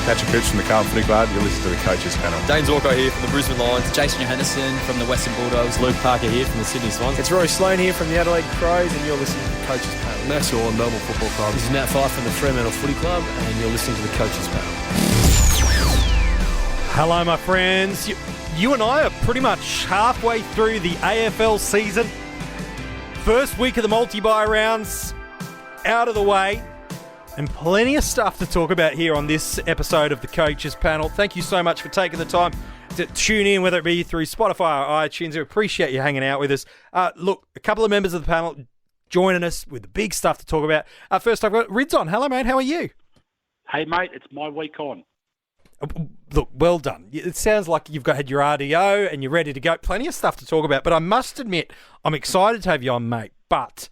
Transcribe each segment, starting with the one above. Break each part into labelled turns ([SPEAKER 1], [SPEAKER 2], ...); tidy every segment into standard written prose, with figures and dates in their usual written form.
[SPEAKER 1] Catch a Cooch from the Carlton Footy Club. You're listening to the Coaches Panel.
[SPEAKER 2] James Walker here from the Brisbane Lions.
[SPEAKER 3] Jason Johannesson from the Western Bulldogs.
[SPEAKER 2] Luke Parker here from the Sydney Swans.
[SPEAKER 4] It's Rory Sloane here from the Adelaide Crows, and you're listening to the Coaches Panel.
[SPEAKER 1] Matt Shaw, Melbourne Football Club.
[SPEAKER 5] This is Matt Fyfe from the Fremantle Footy Club, and you're listening to the Coaches Panel.
[SPEAKER 6] Hello, my friends. You and I are pretty much halfway through the AFL season. First week of the multi-bye rounds out of the way. And plenty of stuff to talk about here on this episode of the Coaches Panel. Thank you so much for taking the time to tune in, whether it be through Spotify or iTunes. We appreciate you hanging out with us. Look, a couple of members of the panel joining us with the big stuff to talk about. First, I've got Rids on. Hello, mate. How are you?
[SPEAKER 7] Hey, mate. It's my week on.
[SPEAKER 6] Look, well done. It sounds like you've had your RDO and you're ready to go. Plenty of stuff to talk about. But I must admit, I'm excited to have you on, mate. But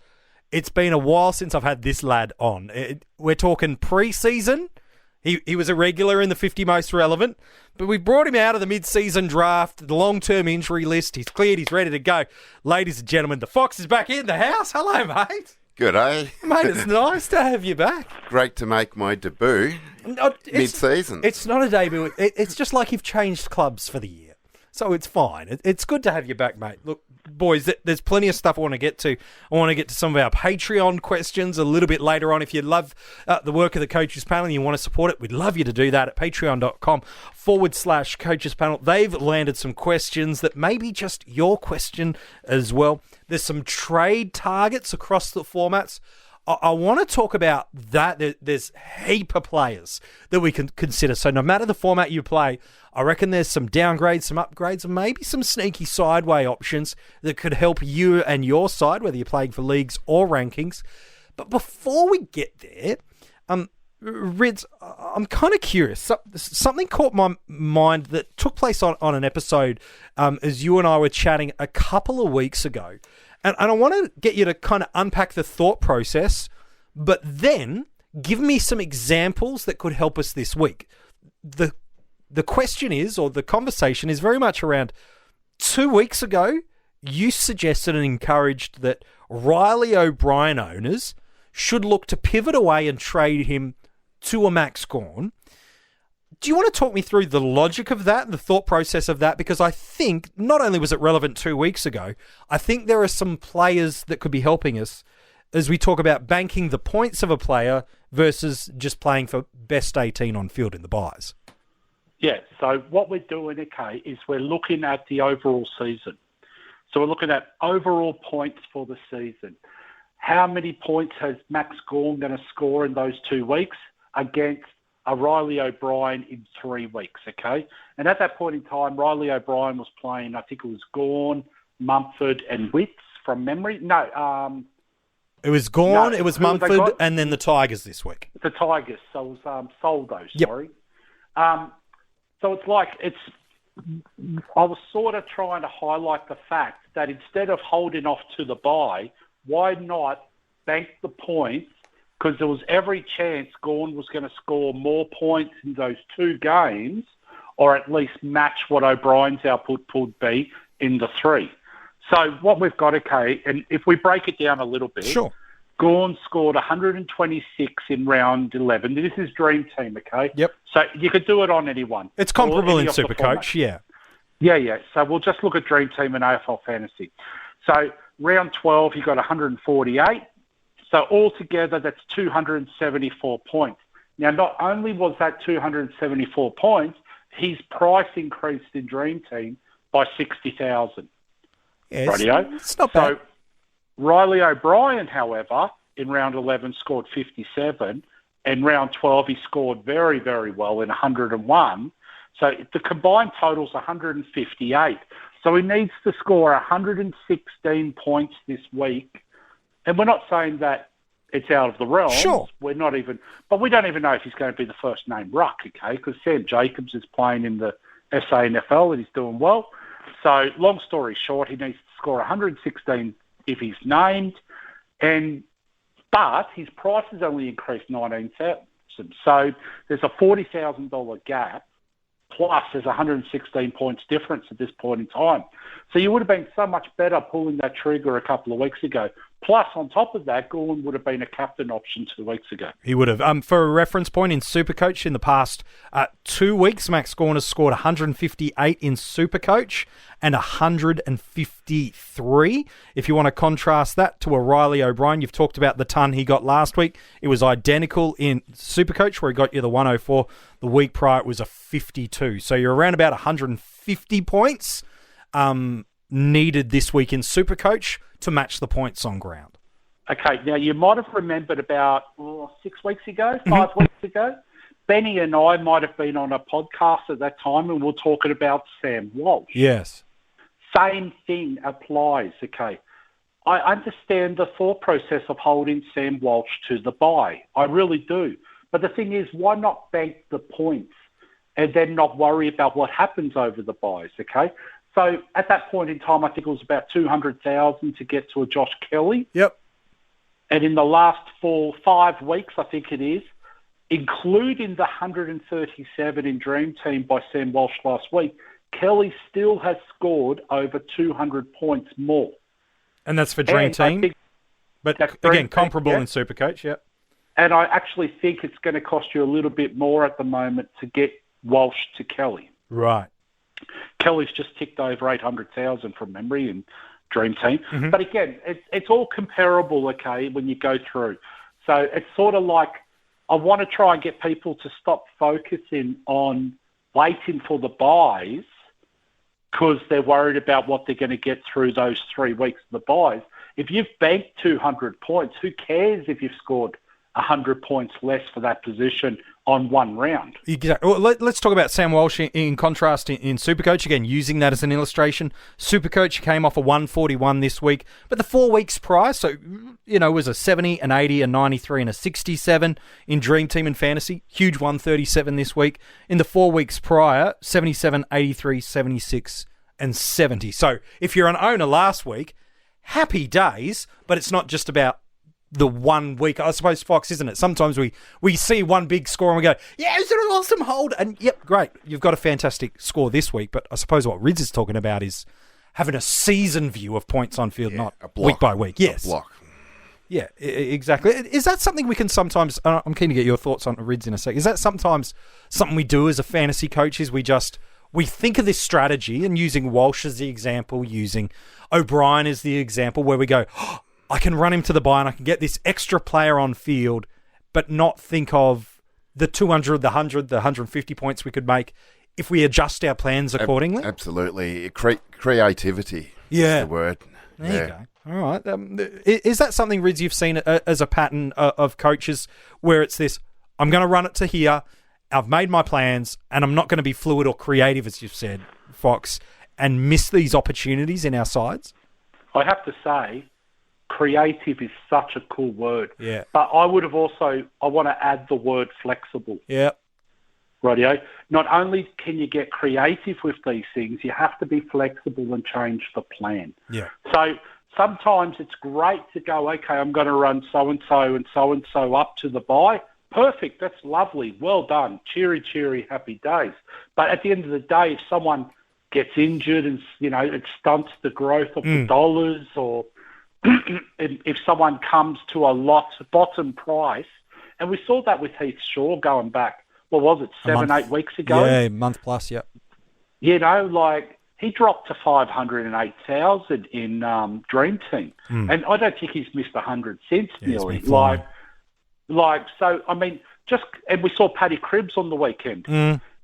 [SPEAKER 6] it's been a while since I've had this lad on. We're talking pre-season. He was a regular in the 50 most relevant, but we brought him out of the mid-season draft, the long-term injury list. He's cleared. He's ready to go. Ladies and gentlemen, the Fox is back in the house. Hello, mate.
[SPEAKER 8] Good, eh?
[SPEAKER 6] Mate, it's nice to have you back.
[SPEAKER 8] Great to make my debut mid-season.
[SPEAKER 6] It's not a debut. It's just like you've changed clubs for the year. So it's fine. It's good to have you back, mate. Look, boys, there's plenty of stuff I want to get to. I want to get to some of our Patreon questions a little bit later on. If you love the work of the Coaches Panel and you want to support it, we'd love you to do that at patreon.com/Coaches Panel. They've landed some questions that may be just your question as well. There's some trade targets across the formats. I want to talk about that. There's a heap of players that we can consider. So no matter the format you play, I reckon there's some downgrades, some upgrades, and maybe some sneaky sideway options that could help you and your side, whether you're playing for leagues or rankings. But before we get there, Rids, I'm kind of curious. Something caught my mind that took place on an episode as you and I were chatting a couple of weeks ago. And I want to get you to kind of unpack the thought process, but then give me some examples that could help us this week. The question is, or the conversation is very much around 2 weeks ago, you suggested and encouraged that Riley O'Brien owners should look to pivot away and trade him to a Max Gawn. Do you want to talk me through the logic of that and the thought process of that? Because I think not only was it relevant 2 weeks ago, I think there are some players that could be helping us as we talk about banking the points of a player versus just playing for best 18 on field in the buys.
[SPEAKER 7] Yeah, so what we're doing, okay, is we're looking at the overall season. So we're looking at overall points for the season. How many points has Max Gawn going to score in those 2 weeks against a Riley O'Brien in 3 weeks, okay? And at that point in time, Riley O'Brien was playing, I think it was Gawn, Mumford and Witts from memory. No.
[SPEAKER 6] It was Gawn, it was Mumford, and then the Tigers this week.
[SPEAKER 7] The Tigers, so it was Soldo,
[SPEAKER 6] yep.
[SPEAKER 7] Sorry. So it's like, I was sort of trying to highlight the fact that instead of holding off to the bye, why not bank the points? Because there was every chance Gawn was going to score more points in those 2 games, or at least match what O'Brien's output would be in the 3. So what we've got, okay, and if we break it down a little bit,
[SPEAKER 6] sure.
[SPEAKER 7] Gawn scored 126 in round 11. This is Dream Team, okay?
[SPEAKER 6] Yep.
[SPEAKER 7] So you could do it on anyone.
[SPEAKER 6] It's comparable in SuperCoach, yeah.
[SPEAKER 7] Yeah. So we'll just look at Dream Team and AFL Fantasy. So round 12, he got 148. So altogether, that's 274 points. Now, not only was that 274 points, his price increased in Dream Team by 60,000.
[SPEAKER 6] Yes, it's not bad.
[SPEAKER 7] So Riley O'Brien, however, in round 11 scored 57, and round 12 he scored very, very well in 101. So the combined total's 158. So he needs to score 116 points this week. And we're not saying that it's out of the realm.
[SPEAKER 6] Sure.
[SPEAKER 7] We're not even, but we don't even know if he's going to be the first name ruck, okay? Because Sam Jacobs is playing in the SANFL and he's doing well. So long story short, he needs to score 116 if he's named, but his price has only increased 19,000. So there's a $40,000 gap. Plus, there's 116 points difference at this point in time. So you would have been so much better pulling that trigger a couple of weeks ago, Plus, on top of that, Gorman would have been a captain option 2 weeks ago.
[SPEAKER 6] He would have. For a reference point, in SuperCoach in the past 2 weeks, Max Gawn has scored 158 in SuperCoach and 153. If you want to contrast that to a Riley O'Brien, you've talked about the ton he got last week. It was identical in SuperCoach, where he got you the 104. The week prior, it was a 52. So you're around about 150 points needed this week in SuperCoach to match the points on ground.
[SPEAKER 7] Okay, now you might have remembered about 6 weeks ago, 5 weeks ago, Benny and I might have been on a podcast at that time and we're talking about Sam Walsh.
[SPEAKER 6] Yes.
[SPEAKER 7] Same thing applies, okay. I understand the thought process of holding Sam Walsh to the bye. I really do. But the thing is, why not bank the points and then not worry about what happens over the buys, okay? So at that point in time, I think it was about 200,000 to get to a Josh Kelly.
[SPEAKER 6] Yep.
[SPEAKER 7] And in the last 5 weeks, I think it is, including the 137 in Dream Team by Sam Walsh last week, Kelly still has scored over 200 points more.
[SPEAKER 6] And that's for Dream Team? But again, comparable in SuperCoach, yep.
[SPEAKER 7] And I actually think it's going to cost you a little bit more at the moment to get Walsh to Kelly.
[SPEAKER 6] Right.
[SPEAKER 7] Kelly's just ticked over 800,000 from memory in Dream Team. Mm-hmm. But again, it's all comparable, okay, when you go through. So it's sort of like I want to try and get people to stop focusing on waiting for the buys because they're worried about what they're going to get through those 3 weeks of the buys. If you've banked 200 points, who cares if you've scored 100 points less for that position on one round?
[SPEAKER 6] Exactly. Well, let's talk about Sam Walsh in contrast in SuperCoach. Again, using that as an illustration. SuperCoach came off a 141 this week, but the 4 weeks prior, so, you know, was a 70, an 80, a 93, and a 67 in Dream Team and Fantasy. Huge 137 this week. In the 4 weeks prior, 77, 83, 76, and 70. So if you're an owner last week, happy days, but it's not just about the 1 week. I suppose, Fox, isn't it? Sometimes we see one big score and we go, yeah, is it an awesome hold? And yep, great. You've got a fantastic score this week. But I suppose what Rids is talking about is having a season view of points on field, not week by week. Yes.
[SPEAKER 8] A block.
[SPEAKER 6] Yeah, exactly. Is that something we can sometimes, I'm keen to get your thoughts on Rids in a sec. Is that sometimes something we do as a fantasy coach is we think of this strategy and using Walsh as the example, using O'Brien as the example where we go, I can run him to the bye and I can get this extra player on field, but not think of the 200, the 100, the 150 points we could make if we adjust our plans accordingly?
[SPEAKER 8] Absolutely. Creativity is the word.
[SPEAKER 6] There you go. All right. Is that something, Rids, you've seen as a pattern of coaches where it's this, I'm going to run it to here, I've made my plans, and I'm not going to be fluid or creative, as you've said, Fox, and miss these opportunities in our sides?
[SPEAKER 7] I have to say, creative is such a cool word.
[SPEAKER 6] Yeah.
[SPEAKER 7] But I want to add the word flexible.
[SPEAKER 6] Yeah.
[SPEAKER 7] Rightio. Not only can you get creative with these things, you have to be flexible and change the plan.
[SPEAKER 6] Yeah.
[SPEAKER 7] So sometimes it's great to go, okay, I'm going to run so-and-so and so-and-so up to the bye. Perfect. That's lovely. Well done. Cheery, cheery, happy days. But at the end of the day, if someone gets injured and, you know, it stunts the growth of the dollars, or if someone comes to a bottom price, and we saw that with Heath Shaw going back, what was it, 7-8 weeks ago?
[SPEAKER 6] Yeah, month plus, yeah.
[SPEAKER 7] You know, like, he dropped to 508,000 in Dream Team. And I don't think he's missed 100 cents nearly. So, I mean, and we saw Paddy Cribs on the weekend.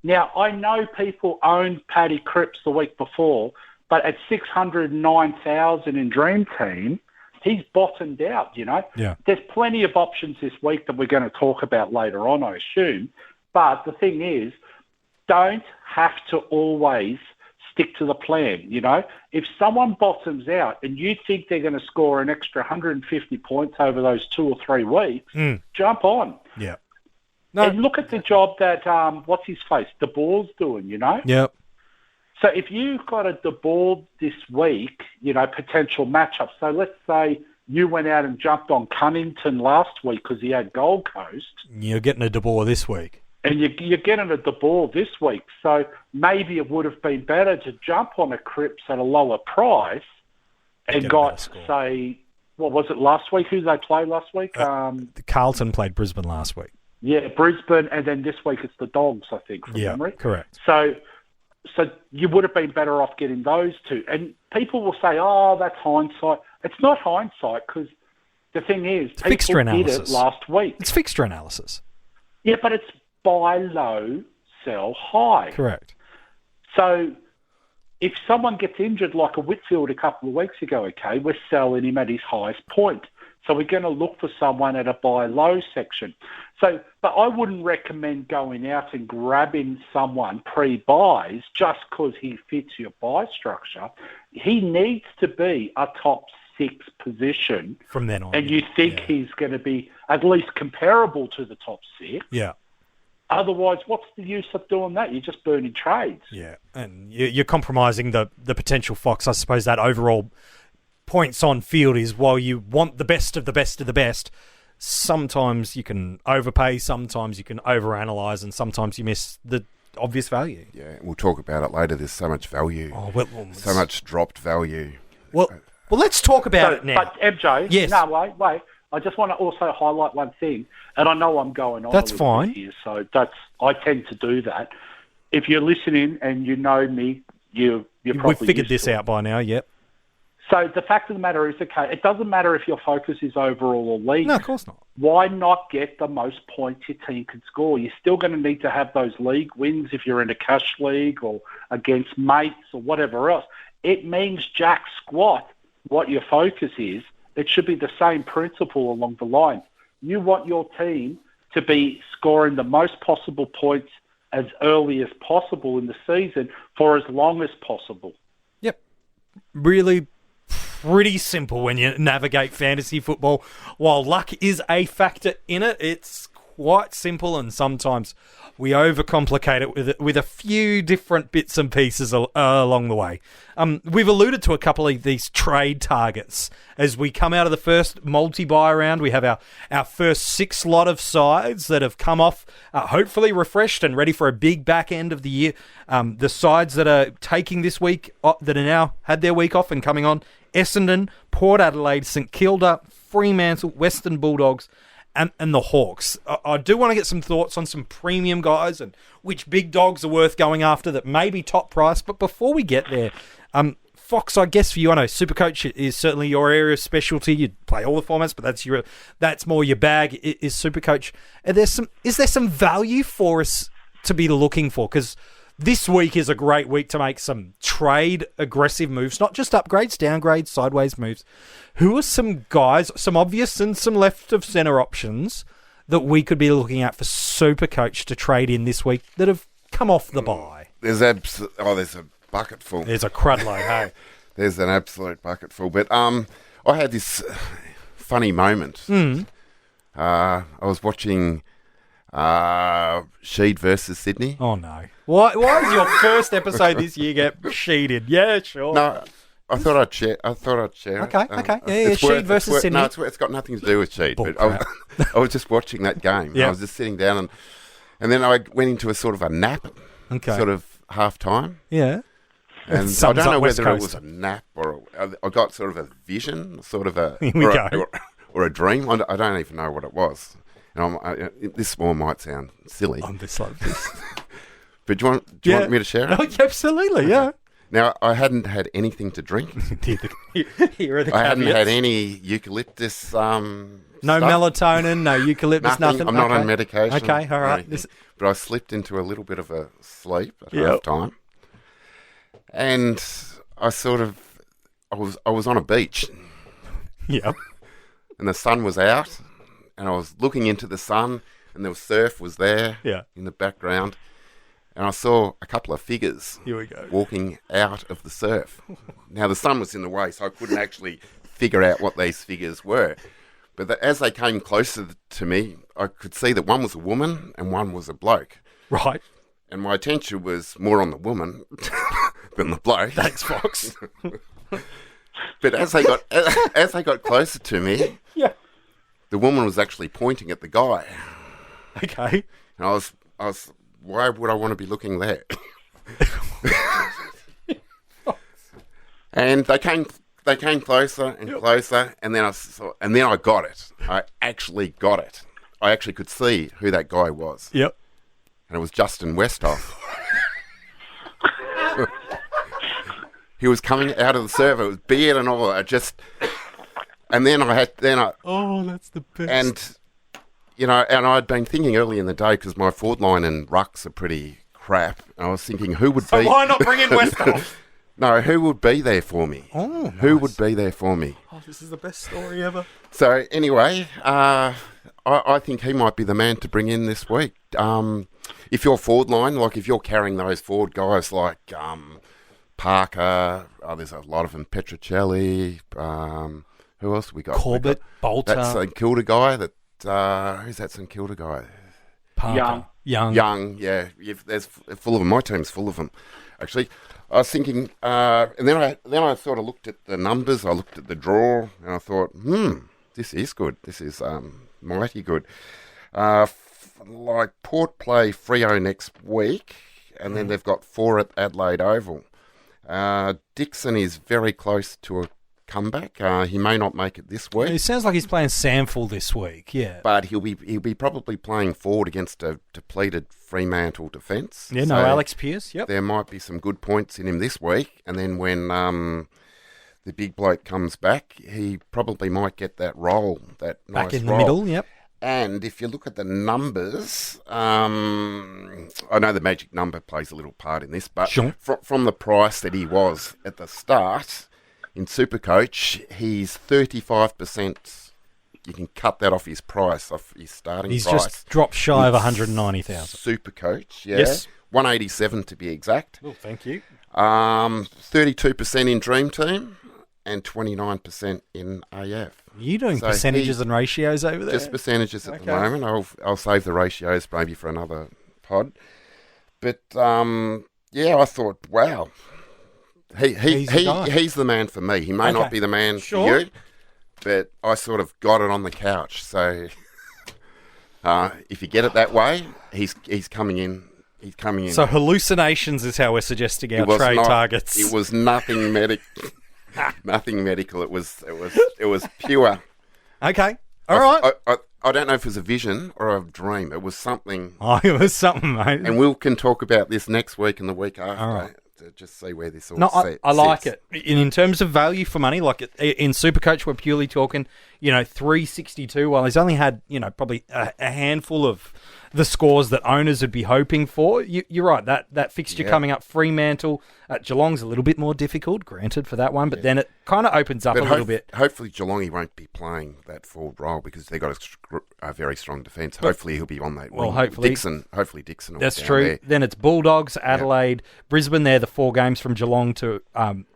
[SPEAKER 7] Now, I know people owned Paddy Cribs the week before, but at 609,000 in Dream Team, he's bottomed out, you know.
[SPEAKER 6] Yeah.
[SPEAKER 7] There's plenty of options this week that we're going to talk about later on, I assume. But the thing is, don't have to always stick to the plan, you know. If someone bottoms out and you think they're going to score an extra 150 points over those 2 or 3 weeks, jump on.
[SPEAKER 6] Yeah.
[SPEAKER 7] No, and look at the job that, what's his face, De Boer's doing, you know.
[SPEAKER 6] Yep.
[SPEAKER 7] So if you've got a De Boer this week, you know, potential matchup. So let's say you went out and jumped on Cunnington last week because he had Gold Coast.
[SPEAKER 6] You're getting a De Boer this week.
[SPEAKER 7] And you're getting a De Boer this week. So maybe it would have been better to jump on a Cripps at a lower price and got, say, what was it last week? Who they play last week?
[SPEAKER 6] Carlton played Brisbane last week.
[SPEAKER 7] Yeah, Brisbane, and then this week it's the Dogs, I think, from memory.
[SPEAKER 6] Correct.
[SPEAKER 7] So you would have been better off getting those two. And people will say, oh, that's hindsight. It's not hindsight, because the thing is,
[SPEAKER 6] it's fixture
[SPEAKER 7] people did
[SPEAKER 6] analysis.
[SPEAKER 7] it last week.
[SPEAKER 6] It's fixture analysis.
[SPEAKER 7] Yeah, but it's buy low, sell high.
[SPEAKER 6] Correct.
[SPEAKER 7] So if someone gets injured like a Whitfield a couple of weeks ago, okay, we're selling him at his highest point. So we're going to look for someone at a buy low section. So, but I wouldn't recommend going out and grabbing someone pre-buys just because he fits your buy structure. He needs to be a top 6 position
[SPEAKER 6] from then on.
[SPEAKER 7] And you think he's going to be at least comparable to the top 6.
[SPEAKER 6] Yeah.
[SPEAKER 7] Otherwise, what's the use of doing that? You're just burning trades.
[SPEAKER 6] Yeah, and you're compromising the potential Fox. I suppose that overall points on field is, while you want the best of the best of the best, sometimes you can overpay, sometimes you can overanalyze, and sometimes you miss the obvious value.
[SPEAKER 8] Yeah, we'll talk about it later. There's so much value. So much dropped value.
[SPEAKER 6] Well, let's talk about it now.
[SPEAKER 7] But MJ,
[SPEAKER 6] yes.
[SPEAKER 7] No, wait. I just want to also highlight one thing, and I know I'm going on.
[SPEAKER 6] That's
[SPEAKER 7] a little
[SPEAKER 6] fine.
[SPEAKER 7] bit here, so I tend to do that. If you're listening and you know me, you're probably
[SPEAKER 6] We've figured
[SPEAKER 7] used
[SPEAKER 6] this
[SPEAKER 7] to it.
[SPEAKER 6] out by now. Yep.
[SPEAKER 7] So the fact of the matter is, okay, it doesn't matter if your focus is overall or league.
[SPEAKER 6] No, of course not.
[SPEAKER 7] Why not get the most points your team can score? You're still going to need to have those league wins if you're in a cash league or against mates or whatever else. It means jack squat what your focus is. It should be the same principle along the line. You want your team to be scoring the most possible points as early as possible in the season for as long as possible.
[SPEAKER 6] Yep. Really pretty simple when you navigate fantasy football. While luck is a factor in it, it's quite simple, and sometimes we overcomplicate it with a few different bits and pieces along the way. We've alluded to a couple of these trade targets. As we come out of the first multi-buy round, we have our first 6 lot of sides that have come off, hopefully refreshed and ready for a big back end of the year. The sides that are taking this week, that are now had their week off and coming on: Essendon, Port Adelaide, St Kilda, Fremantle, Western Bulldogs, and the Hawks. I do want to get some thoughts on some premium guys and which big dogs are worth going after that may be top price. But before we get there, Fox, I guess for you, I know SuperCoach is certainly your area of specialty. You play all the formats, but that's more your bag, is SuperCoach. Is there some value for us to be looking for? Because this week is a great week to make some trade aggressive moves, not just upgrades, downgrades, sideways moves. Who are some guys, some obvious and some left of centre options that we could be looking at for SuperCoach to trade in this week that have come off the bye?
[SPEAKER 8] There's a bucket full.
[SPEAKER 6] There's a crud load, hey?
[SPEAKER 8] There's an absolute bucket full. But I had this funny moment. I was watching Sheed versus Sydney.
[SPEAKER 6] Oh, no. Why is your first episode this year get sheeted? Yeah, sure.
[SPEAKER 8] No, I thought I'd share it.
[SPEAKER 6] Okay. Yeah, Sheed versus Sydney.
[SPEAKER 8] No, it's got nothing to do with Sheed. But I was just watching that game.
[SPEAKER 6] Yeah.
[SPEAKER 8] I was just sitting down and then I went into a sort of a nap, sort of half time.
[SPEAKER 6] Yeah.
[SPEAKER 8] And I don't know whether it was a nap or I got sort of a vision, sort of or a dream. I don't even know what it was. And this more might sound silly.
[SPEAKER 6] I'm just like this.
[SPEAKER 8] But do you want me to share it?
[SPEAKER 6] Oh, absolutely, okay. Yeah.
[SPEAKER 8] Now, I hadn't had anything to drink.
[SPEAKER 6] Here are the
[SPEAKER 8] I hadn't
[SPEAKER 6] caveats.
[SPEAKER 8] had any eucalyptus
[SPEAKER 6] no
[SPEAKER 8] stuff.
[SPEAKER 6] melatonin, no eucalyptus, nothing.
[SPEAKER 8] I'm not on medication.
[SPEAKER 6] Okay, all right.
[SPEAKER 8] But I slipped into a little bit of a sleep at half time. And I was on a beach.
[SPEAKER 6] Yep.
[SPEAKER 8] And the sun was out. And I was looking into the sun, and the surf was there in the background. And I saw a couple of figures walking out of the surf. Now, the sun was in the way, so I couldn't actually figure out what these figures were. But as they came closer to me, I could see that one was a woman and one was a bloke.
[SPEAKER 6] Right.
[SPEAKER 8] And my attention was more on the woman than the bloke.
[SPEAKER 6] Thanks, Fox.
[SPEAKER 8] But as they got closer to me, the woman was actually pointing at the guy.
[SPEAKER 6] Okay.
[SPEAKER 8] And I was, why would I want to be looking there? And they they came closer and closer, and then I got it. I actually got it. I actually could see who that guy was.
[SPEAKER 6] Yep.
[SPEAKER 8] And it was Justin Westhoff. He was coming out of the server. It was beard and all. And then
[SPEAKER 6] oh, that's the best.
[SPEAKER 8] And and I'd been thinking early in the day because my forward line and rucks are pretty crap. And I was thinking, who would be?
[SPEAKER 6] Why not bring in Westhoff?
[SPEAKER 8] No, who would be there for me?
[SPEAKER 6] Oh, nice.
[SPEAKER 8] Who would be there for me?
[SPEAKER 6] Oh, this is the best story ever.
[SPEAKER 8] So anyway, I think he might be the man to bring in this week. If your forward line, like if you're carrying those forward guys like Parker, there's a lot of them, Petrocelli, who else have we got?
[SPEAKER 6] Corbett, Bolter.
[SPEAKER 8] That St Kilda guy. Who's that St Kilda guy?
[SPEAKER 6] Parker.
[SPEAKER 8] Young, yeah. There's full of them. My team's full of them, actually. I was thinking, and then I sort of looked at the numbers. I looked at the draw, and I thought, this is good. This is mighty good. Like Port play Freo next week, and then they've got 4 at Adelaide Oval. Dixon is very close to a comeback. He may not make it this week.
[SPEAKER 6] It sounds like he's playing Samful this week, yeah.
[SPEAKER 8] But he'll be probably playing forward against a depleted Fremantle defence.
[SPEAKER 6] Yeah, no, Alex Pearce, yep.
[SPEAKER 8] There might be some good points in him this week, and then when the big bloke comes back, he probably might get that role, that nice
[SPEAKER 6] back in the
[SPEAKER 8] role.
[SPEAKER 6] middle, yep.
[SPEAKER 8] And if you look at the numbers, I know the magic number plays a little part in this, but
[SPEAKER 6] sure.
[SPEAKER 8] From the price that he was at the start in SuperCoach, he's 35%. You can cut that off his price, off his starting price.
[SPEAKER 6] He's just dropped shy of 190,000.
[SPEAKER 8] SuperCoach, yeah.
[SPEAKER 6] Yes.
[SPEAKER 8] 187 to be exact.
[SPEAKER 6] Oh, thank you.
[SPEAKER 8] 32% in DreamTeam and 29% in AF.
[SPEAKER 6] Are you doing percentages and ratios over there?
[SPEAKER 8] Just percentages at the moment. I'll save the ratios maybe for another pod. But I thought, wow, he's the man for me. He may not be the man for you, but I sort of got it on the couch. So if you get it that way, he's coming in. He's coming in.
[SPEAKER 6] So hallucinations is how we're suggesting our trade targets.
[SPEAKER 8] It was nothing medical. Nothing medical. It was pure.
[SPEAKER 6] Okay. All right.
[SPEAKER 8] I don't know if it was a vision or a dream. It was something.
[SPEAKER 6] Oh, it was something, mate.
[SPEAKER 8] And we can talk about this next week and the week after.
[SPEAKER 6] All right.
[SPEAKER 8] To just see where this all
[SPEAKER 6] sits. I like it. In terms of value for money, like in SuperCoach, we're purely talking, 362. While he's only had, probably a handful of the scores that owners would be hoping for. You're right. That fixture coming up, Fremantle at Geelong's a little bit more difficult, granted for that one, but then it kind of opens up a little bit.
[SPEAKER 8] Hopefully, Geelong he won't be playing that forward role because they've got a very strong defence. Hopefully, he'll be on that.
[SPEAKER 6] Well, hopefully
[SPEAKER 8] Dixon. Will
[SPEAKER 6] that's
[SPEAKER 8] down
[SPEAKER 6] true.
[SPEAKER 8] There.
[SPEAKER 6] Then it's Bulldogs, Adelaide, Brisbane. They're the 4 games from Geelong to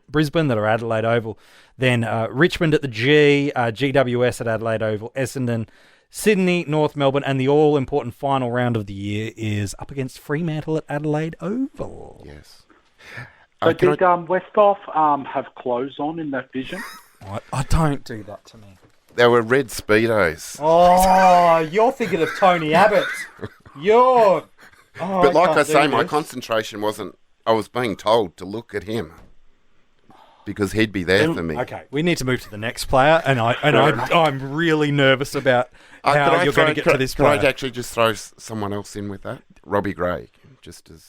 [SPEAKER 6] Brisbane that are Adelaide Oval. Then Richmond at the G, GWS at Adelaide Oval, Essendon, Sydney, North Melbourne, and the all-important final round of the year is up against Fremantle at Adelaide Oval.
[SPEAKER 8] Yes.
[SPEAKER 7] So did Westhoff have clothes on in that vision?
[SPEAKER 6] I don't do that to me.
[SPEAKER 8] They were red Speedos.
[SPEAKER 6] Oh, you're thinking of Tony Abbott.
[SPEAKER 8] But like I say, my concentration wasn't... I was being told to look at him because he'd be there for me.
[SPEAKER 6] Okay, we need to move to the next player, and I'm really nervous about how you're going to get to this player.
[SPEAKER 8] Can I actually just throw someone else in with that? Robbie Gray.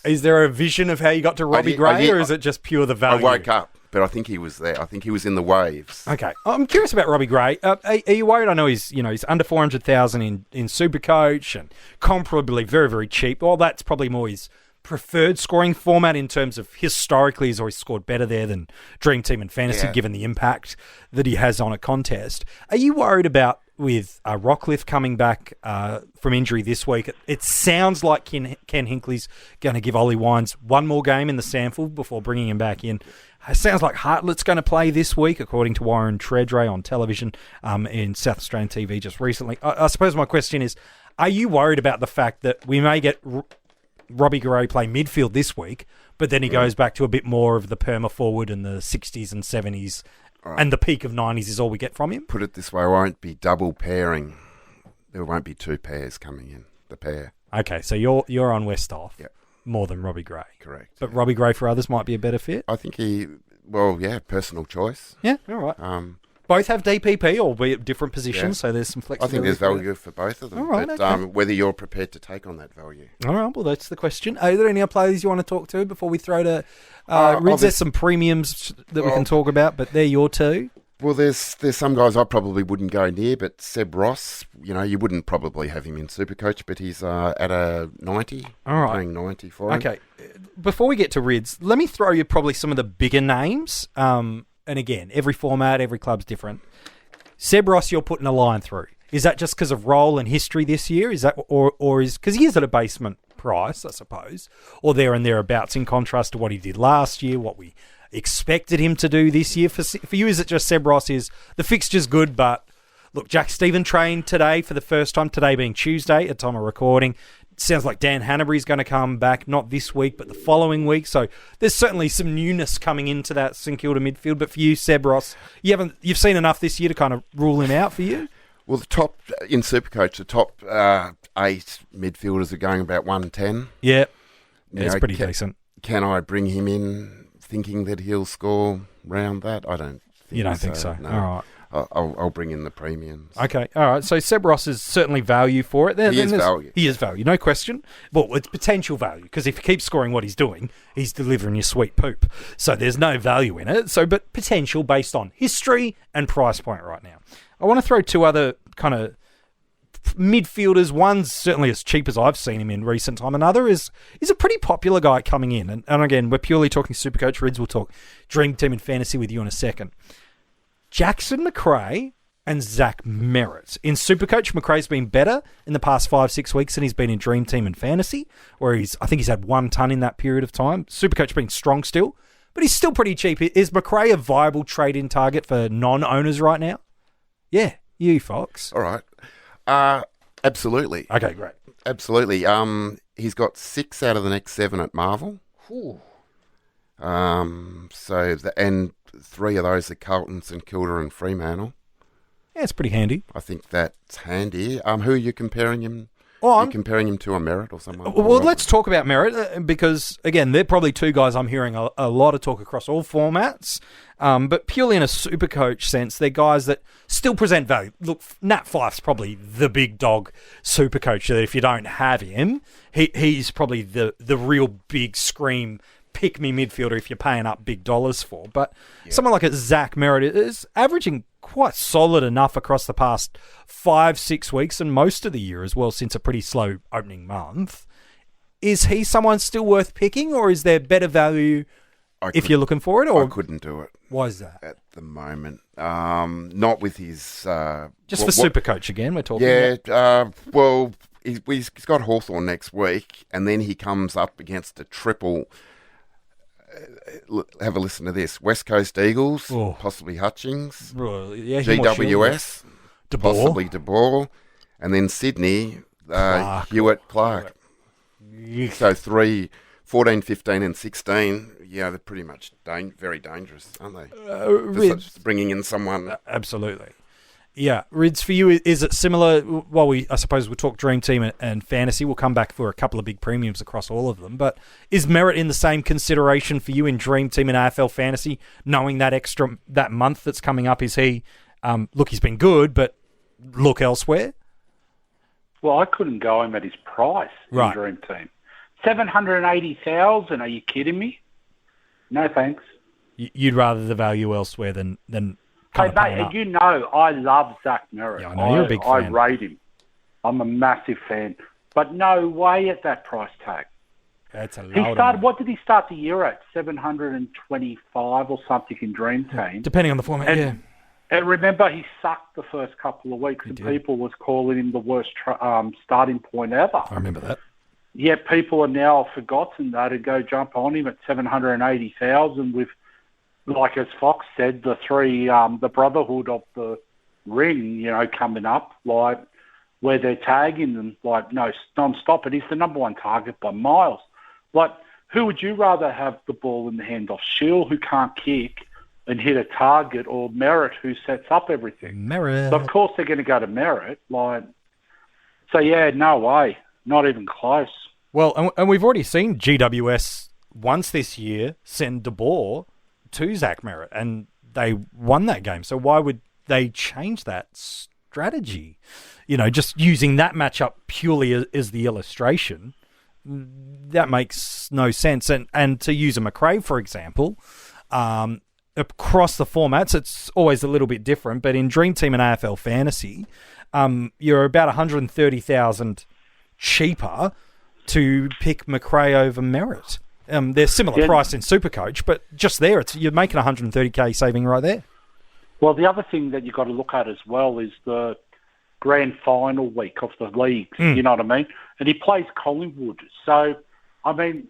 [SPEAKER 6] Is there a vision of how you got to Robbie Gray, or is it just pure the value?
[SPEAKER 8] I woke up, but I think he was there. I think he was in the waves.
[SPEAKER 6] Okay, I'm curious about Robbie Gray. Are you worried? I know he's under 400,000 in SuperCoach and comparably very, very cheap. Well, that's probably more his preferred scoring format in terms of historically he's always scored better there than DreamTeam and Fantasy, given the impact that he has on a contest. Are you worried about with Rockcliffe coming back from injury this week? It sounds like Ken Hinkley's going to give Ollie Wines one more game in the sample before bringing him back in. It sounds like Hartlett's going to play this week, according to Warren Treadray on television in South Australian TV just recently. I suppose my question is, are you worried about the fact that we may get Robbie Gray play midfield this week, but then he goes back to a bit more of the perma forward and the 60s and 70s, and the peak of 90s is all we get from him?
[SPEAKER 8] Put it this way, I won't be double pairing. There won't be 2 pairs coming in, the pair.
[SPEAKER 6] Okay, so you're on Westhoff more than Robbie Gray.
[SPEAKER 8] Correct.
[SPEAKER 6] But Robbie Gray for others might be a better fit?
[SPEAKER 8] I think Well, yeah, personal choice.
[SPEAKER 6] Yeah, all right. Both have DPP, albeit different positions, so there's some
[SPEAKER 8] I
[SPEAKER 6] flexibility.
[SPEAKER 8] think there's value for both of them.
[SPEAKER 6] All right,
[SPEAKER 8] but
[SPEAKER 6] okay.
[SPEAKER 8] whether you're prepared to take on that value.
[SPEAKER 6] All right, well, that's the question. Are there any other players you want to talk to before we throw to Rids? There's some premiums that we can talk about, but they're your two.
[SPEAKER 8] Well, there's some guys I probably wouldn't go near, but Seb Ross, you wouldn't probably have him in SuperCoach, but he's at a 90.
[SPEAKER 6] All right.
[SPEAKER 8] Paying 90 for him.
[SPEAKER 6] Okay. Before we get to Rids, let me throw you probably some of the bigger names. And again, every format, every club's different. Seb Ross, you're putting a line through. Is that just because of role and history this year? Is that, or is because he is at a basement price, I suppose, or there and thereabouts in contrast to what he did last year, what we expected him to do this year? For you, is it just Seb Ross is the fixture's good, but look, Jack Stephen trained today for the first time, today being Tuesday at time of recording. It sounds like Dan Hanbury's going to come back, not this week, but the following week. So there's certainly some newness coming into that St Kilda midfield. But for you, Seb Ross, you've seen enough this year to kind of rule him out for you?
[SPEAKER 8] Well, the top in SuperCoach, the top 8 midfielders are going about 110.
[SPEAKER 6] Yeah, it's pretty decent.
[SPEAKER 8] Can I bring him in thinking that he'll score round that? I don't think so.
[SPEAKER 6] You don't think so?
[SPEAKER 8] No.
[SPEAKER 6] All right.
[SPEAKER 8] I'll bring in the premiums.
[SPEAKER 6] Okay, all right. So Seb Ross is certainly value for it.
[SPEAKER 8] He is value.
[SPEAKER 6] He is value, no question. Well, it's potential value, because if he keeps scoring what he's doing, he's delivering you sweet poop. So there's no value in it. But potential based on history and price point right now. I want to throw two other kind of midfielders. One's certainly as cheap as I've seen him in recent time. Another is a pretty popular guy coming in. And again, we're purely talking SuperCoach. Rids will talk Dream Team and Fantasy with you in a second. Jackson McRae and Zach Merritt. In SuperCoach, McRae's been better in the past 5-6 weeks than he's been in Dream Team and Fantasy, where I think he's had 1 ton in that period of time. SuperCoach being strong still, but he's still pretty cheap. Is McRae a viable trade-in target for non-owners right now? Yeah, you, Fox.
[SPEAKER 8] All right. Absolutely.
[SPEAKER 6] Okay, great.
[SPEAKER 8] Absolutely. He's got 6 out of the next 7 at Marvel.
[SPEAKER 6] Ooh.
[SPEAKER 8] And 3 of those are Carlton, St Kilda and Fremantle.
[SPEAKER 6] Yeah, it's pretty handy.
[SPEAKER 8] I think that's handy. Who are you comparing him?
[SPEAKER 6] Well,
[SPEAKER 8] comparing him to a Merritt or someone?
[SPEAKER 6] Well, let's talk about Merritt because, again, they're probably two guys I'm hearing a lot of talk across all formats. But purely in a SuperCoach sense, they're guys that still present value. Look, Nat Fyfe's probably the big dog SuperCoach. That if you don't have him, he's probably the real big scream pick-me midfielder if you're paying up big dollars for. But someone like a Zach Merritt is averaging quite solid enough across the past 5-6 weeks and most of the year as well, since a pretty slow opening month. Is he someone still worth picking, or is there better value if you're looking for it? Or
[SPEAKER 8] I couldn't do it.
[SPEAKER 6] Why is that?
[SPEAKER 8] At the moment. Not with his...
[SPEAKER 6] Just for SuperCoach again, we're talking
[SPEAKER 8] about. Well, he's got Hawthorn next week, and then he comes up against a triple... have a listen to this. West Coast Eagles, possibly Hutchings. GWS, possibly De Boer. And then Sydney, Hewitt, Clark. So 3, 14, 15 and 16, they're pretty much very dangerous, aren't they? Bringing in someone.
[SPEAKER 6] Absolutely. Yeah, Rids, for you, is it similar? Well, I suppose we'll talk Dream Team and Fantasy. We'll come back for a couple of big premiums across all of them. But is Merritt in the same consideration for you in Dream Team and AFL Fantasy, knowing that month that's coming up? Is he, he's been good, but look elsewhere?
[SPEAKER 7] Well, I couldn't go him at his price in Dream Team. 780,000, are you kidding me? No thanks.
[SPEAKER 6] You'd rather the value elsewhere than
[SPEAKER 7] hey, mate, you know I love Zach Merritt.
[SPEAKER 6] Yeah, I know you're a big fan.
[SPEAKER 7] I rate him. I'm a massive fan. But no way at that price tag.
[SPEAKER 6] That's a lot.
[SPEAKER 7] What did he start the year at? 725 or something in Dream Team.
[SPEAKER 6] Depending on the format,
[SPEAKER 7] And remember, he sucked the first couple of weeks, and people was calling him the worst starting point ever.
[SPEAKER 6] I remember that.
[SPEAKER 7] Yeah, people are now forgotten that and go jump on him at 780,000 with, like as Fox said, the Brotherhood of the Ring, coming up, like where they're tagging them, like non-stop. And he's the number 1 target by miles. Like, who would you rather have the ball in the hand of? Shield, who can't kick and hit a target, or Merritt, who sets up everything?
[SPEAKER 6] Merritt.
[SPEAKER 7] So of course they're going to go to Merritt. No way. Not even close.
[SPEAKER 6] Well, and we've already seen GWS once this year send De Boer to Zach Merritt, and they won that game. So why would they change that strategy? Just using that matchup purely as the illustration, that makes no sense. And to use a McRae, for example, across the formats, it's always a little bit different. But in Dream Team and AFL Fantasy, you're about 130,000 cheaper to pick McRae over Merritt. They're similar price in SuperCoach, but just there, you're making 130k saving right there.
[SPEAKER 7] Well, the other thing that you've got to look at as well is the grand final week of the leagues, you know what I mean? And he plays Collingwood. So, I mean,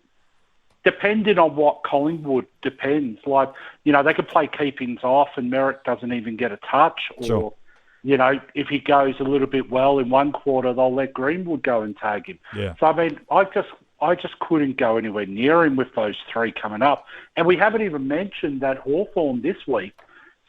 [SPEAKER 7] depending on what Collingwood depends. Like, they could play keepings off and Merritt doesn't even get a touch. Or,
[SPEAKER 6] sure.
[SPEAKER 7] If he goes a little bit well in one quarter, they'll let Greenwood go and tag him.
[SPEAKER 6] Yeah.
[SPEAKER 7] So, I mean, I just couldn't go anywhere near him with those three coming up. And we haven't even mentioned that Hawthorn this week.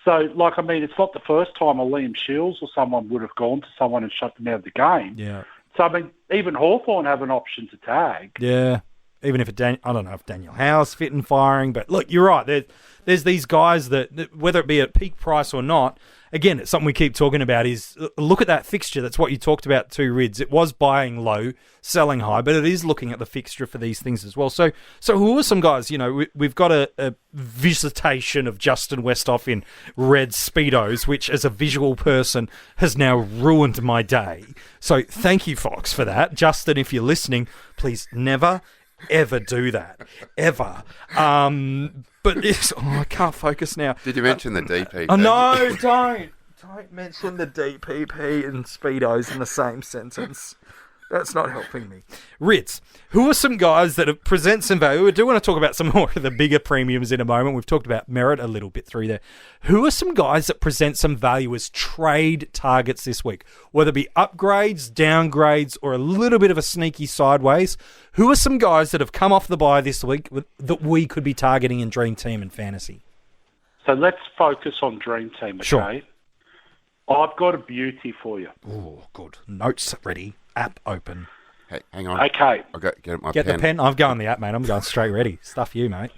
[SPEAKER 7] So, it's not the first time a Liam Shields or someone would have gone to someone and shut them out of the game.
[SPEAKER 6] Yeah.
[SPEAKER 7] So, even Hawthorn have an option to tag.
[SPEAKER 6] Yeah. Even if I don't know if Daniel Howe's fit and firing, but look, you're right. There's these guys that, whether it be at peak price or not, again, it's something we keep talking about is look at that fixture. That's what you talked about too, Rids. It was buying low, selling high, but it is looking at the fixture for these things as well. So who are some guys? We've got a visitation of Justin Westhoff in red Speedos, which as a visual person has now ruined my day. So thank you, Fox, for that. Justin, if you're listening, please never ever do that, ever. But I can't focus now.
[SPEAKER 8] Did you mention the DPP?
[SPEAKER 6] Oh, no, don't mention the DPP and Speedos in the same sentence. That's not helping me. Ritz, who are some guys that present some value? I do want to talk about some more of the bigger premiums in a moment. We've talked about Merritt a little bit through there. Who are some guys that present some value as trade targets this week? Whether it be upgrades, downgrades, or a little bit of a sneaky sideways. Who are some guys that have come off the bye this week that we could be targeting in Dream Team and Fantasy?
[SPEAKER 7] So let's focus on Dream Team, okay?
[SPEAKER 6] Sure.
[SPEAKER 7] I've got a beauty for you.
[SPEAKER 6] Oh, good. Notes ready. App open.
[SPEAKER 8] Hey, hang on.
[SPEAKER 7] Okay.
[SPEAKER 8] I'll get my
[SPEAKER 6] Get
[SPEAKER 8] pen.
[SPEAKER 6] the pen. I'm going the app, mate. I'm going straight ready. Stuff you, mate.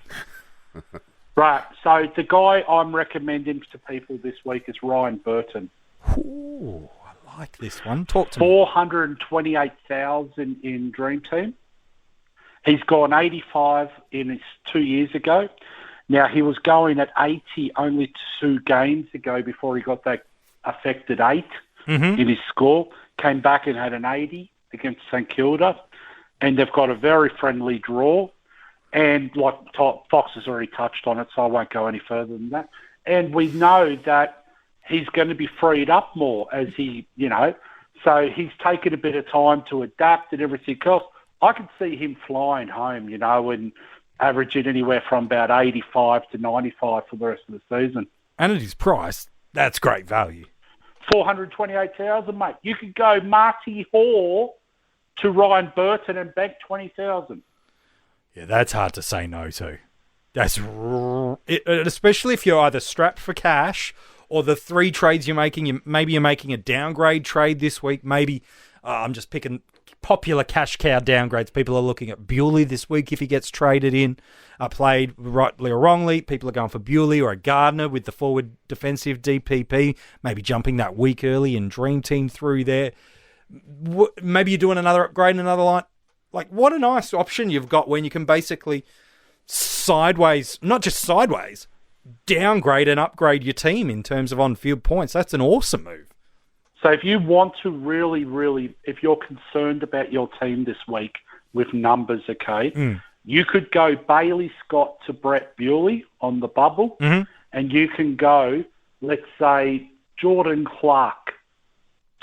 [SPEAKER 7] Right. So the guy I'm recommending to people this week is Ryan Burton.
[SPEAKER 6] Ooh, I like this one. Talk to me.
[SPEAKER 7] 428,000 in Dream Team. He's gone 85 in his 2 years ago. Now, he was going at 80 only 2 games ago before he got that affected 8 in his score. Came back and had an 80 against St Kilda. And they've got a very friendly draw. And like Fox has already touched on it, so I won't go any further than that. And we know that he's going to be freed up more as he, so he's taken a bit of time to adapt and everything else. I could see him flying home, and averaging anywhere from about 85 to 95 for the rest of the season.
[SPEAKER 6] And at his price, that's great value.
[SPEAKER 7] 428,000, mate. You could go Marty Hall to Ryan Burton and bank 20,000.
[SPEAKER 6] Yeah, that's hard to say no to. That's especially if you're either strapped for cash or the 3 trades you're making. Maybe you're making a downgrade trade this week. Maybe I'm just picking popular cash cow downgrades. People are looking at Bewley this week if he gets traded in. Played rightly or wrongly. People are going for Bewley or a Gardner with the forward defensive DPP. Maybe jumping that week early and Dream Team through there. Maybe you're doing another upgrade in another line. Like, what a nice option you've got when you can basically sideways, not just sideways, downgrade and upgrade your team in terms of on-field points. That's an awesome move.
[SPEAKER 7] So if you want to really, really, if you're concerned about your team this week with numbers, okay, you could go Bailey Scott to Brett Bewley on the bubble, and you can go, let's say, Jordan Clark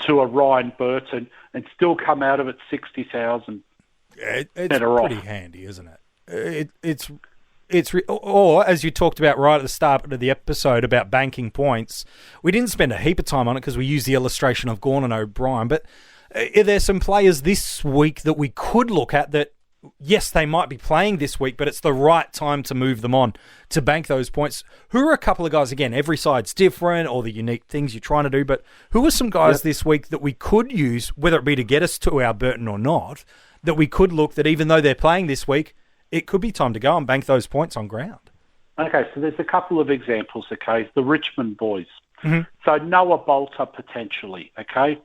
[SPEAKER 7] to a Ryan Burton and still come out of it 60,000.
[SPEAKER 6] It's pretty handy, isn't it? Or as you talked about right at the start of the episode about banking points, we didn't spend a heap of time on it because we used the illustration of Gawn and O'Brien, but are there some players this week that we could look at that, yes, they might be playing this week, but it's the right time to move them on to bank those points? Who are a couple of guys, again, every side's different, or the unique things you're trying to do, but who are some guys this week that we could use, whether it be to get us to our Burton or not, that we could look that even though they're playing this week, it could be time to go and bank those points on ground?
[SPEAKER 7] Okay, so there's a couple of examples, okay? The Richmond boys.
[SPEAKER 6] Mm-hmm.
[SPEAKER 7] So Noah Bolter potentially, okay?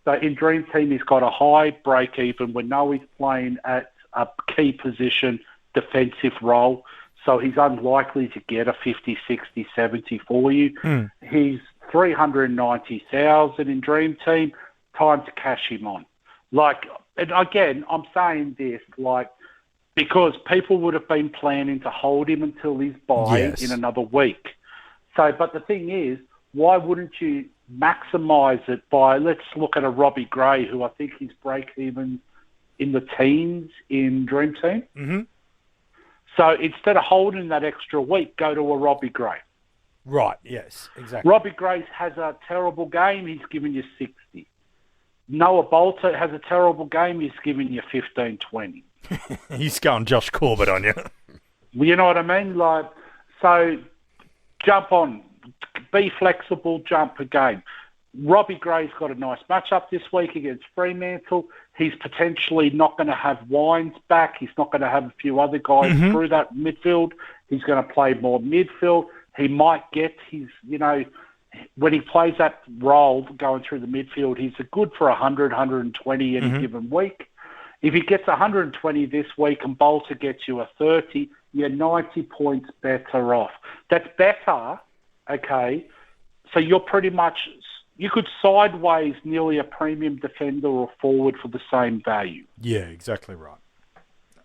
[SPEAKER 7] So in Dream Team, he's got a high break-even. We know he's playing at a key position, defensive role, so he's unlikely to get a 50, 60, 70 for you. He's 390,000 in Dream Team. Time to cash him on. And again, I'm saying this, because people would have been planning to hold him until his bye in another week. So, but the thing is, why wouldn't you maximise it by, let's look at a Robbie Gray, who I think his break-even in the teens in Dream Team.
[SPEAKER 6] Mm-hmm.
[SPEAKER 7] So instead of holding that extra week, go to a Robbie Gray.
[SPEAKER 6] Right, yes, exactly.
[SPEAKER 7] Robbie Gray has a terrible game, he's giving you 60. Noah Bolter has a terrible game, he's giving you 15, 20.
[SPEAKER 6] He's going Josh Corbett on you.
[SPEAKER 7] You know what I mean? So jump on, be flexible, jump a game. Robbie Gray's got a nice matchup this week against Fremantle. He's potentially not going to have Wines back. He's not going to have a few other guys through that midfield. He's going to play more midfield. He might get his, when he plays that role going through the midfield, he's good for 100, 120 any given week. If he gets 120 this week and Bolter gets you a 30, you're 90 points better off. That's better, okay? So you're pretty much, you could sideways nearly a premium defender or forward for the same value.
[SPEAKER 6] Yeah, exactly right.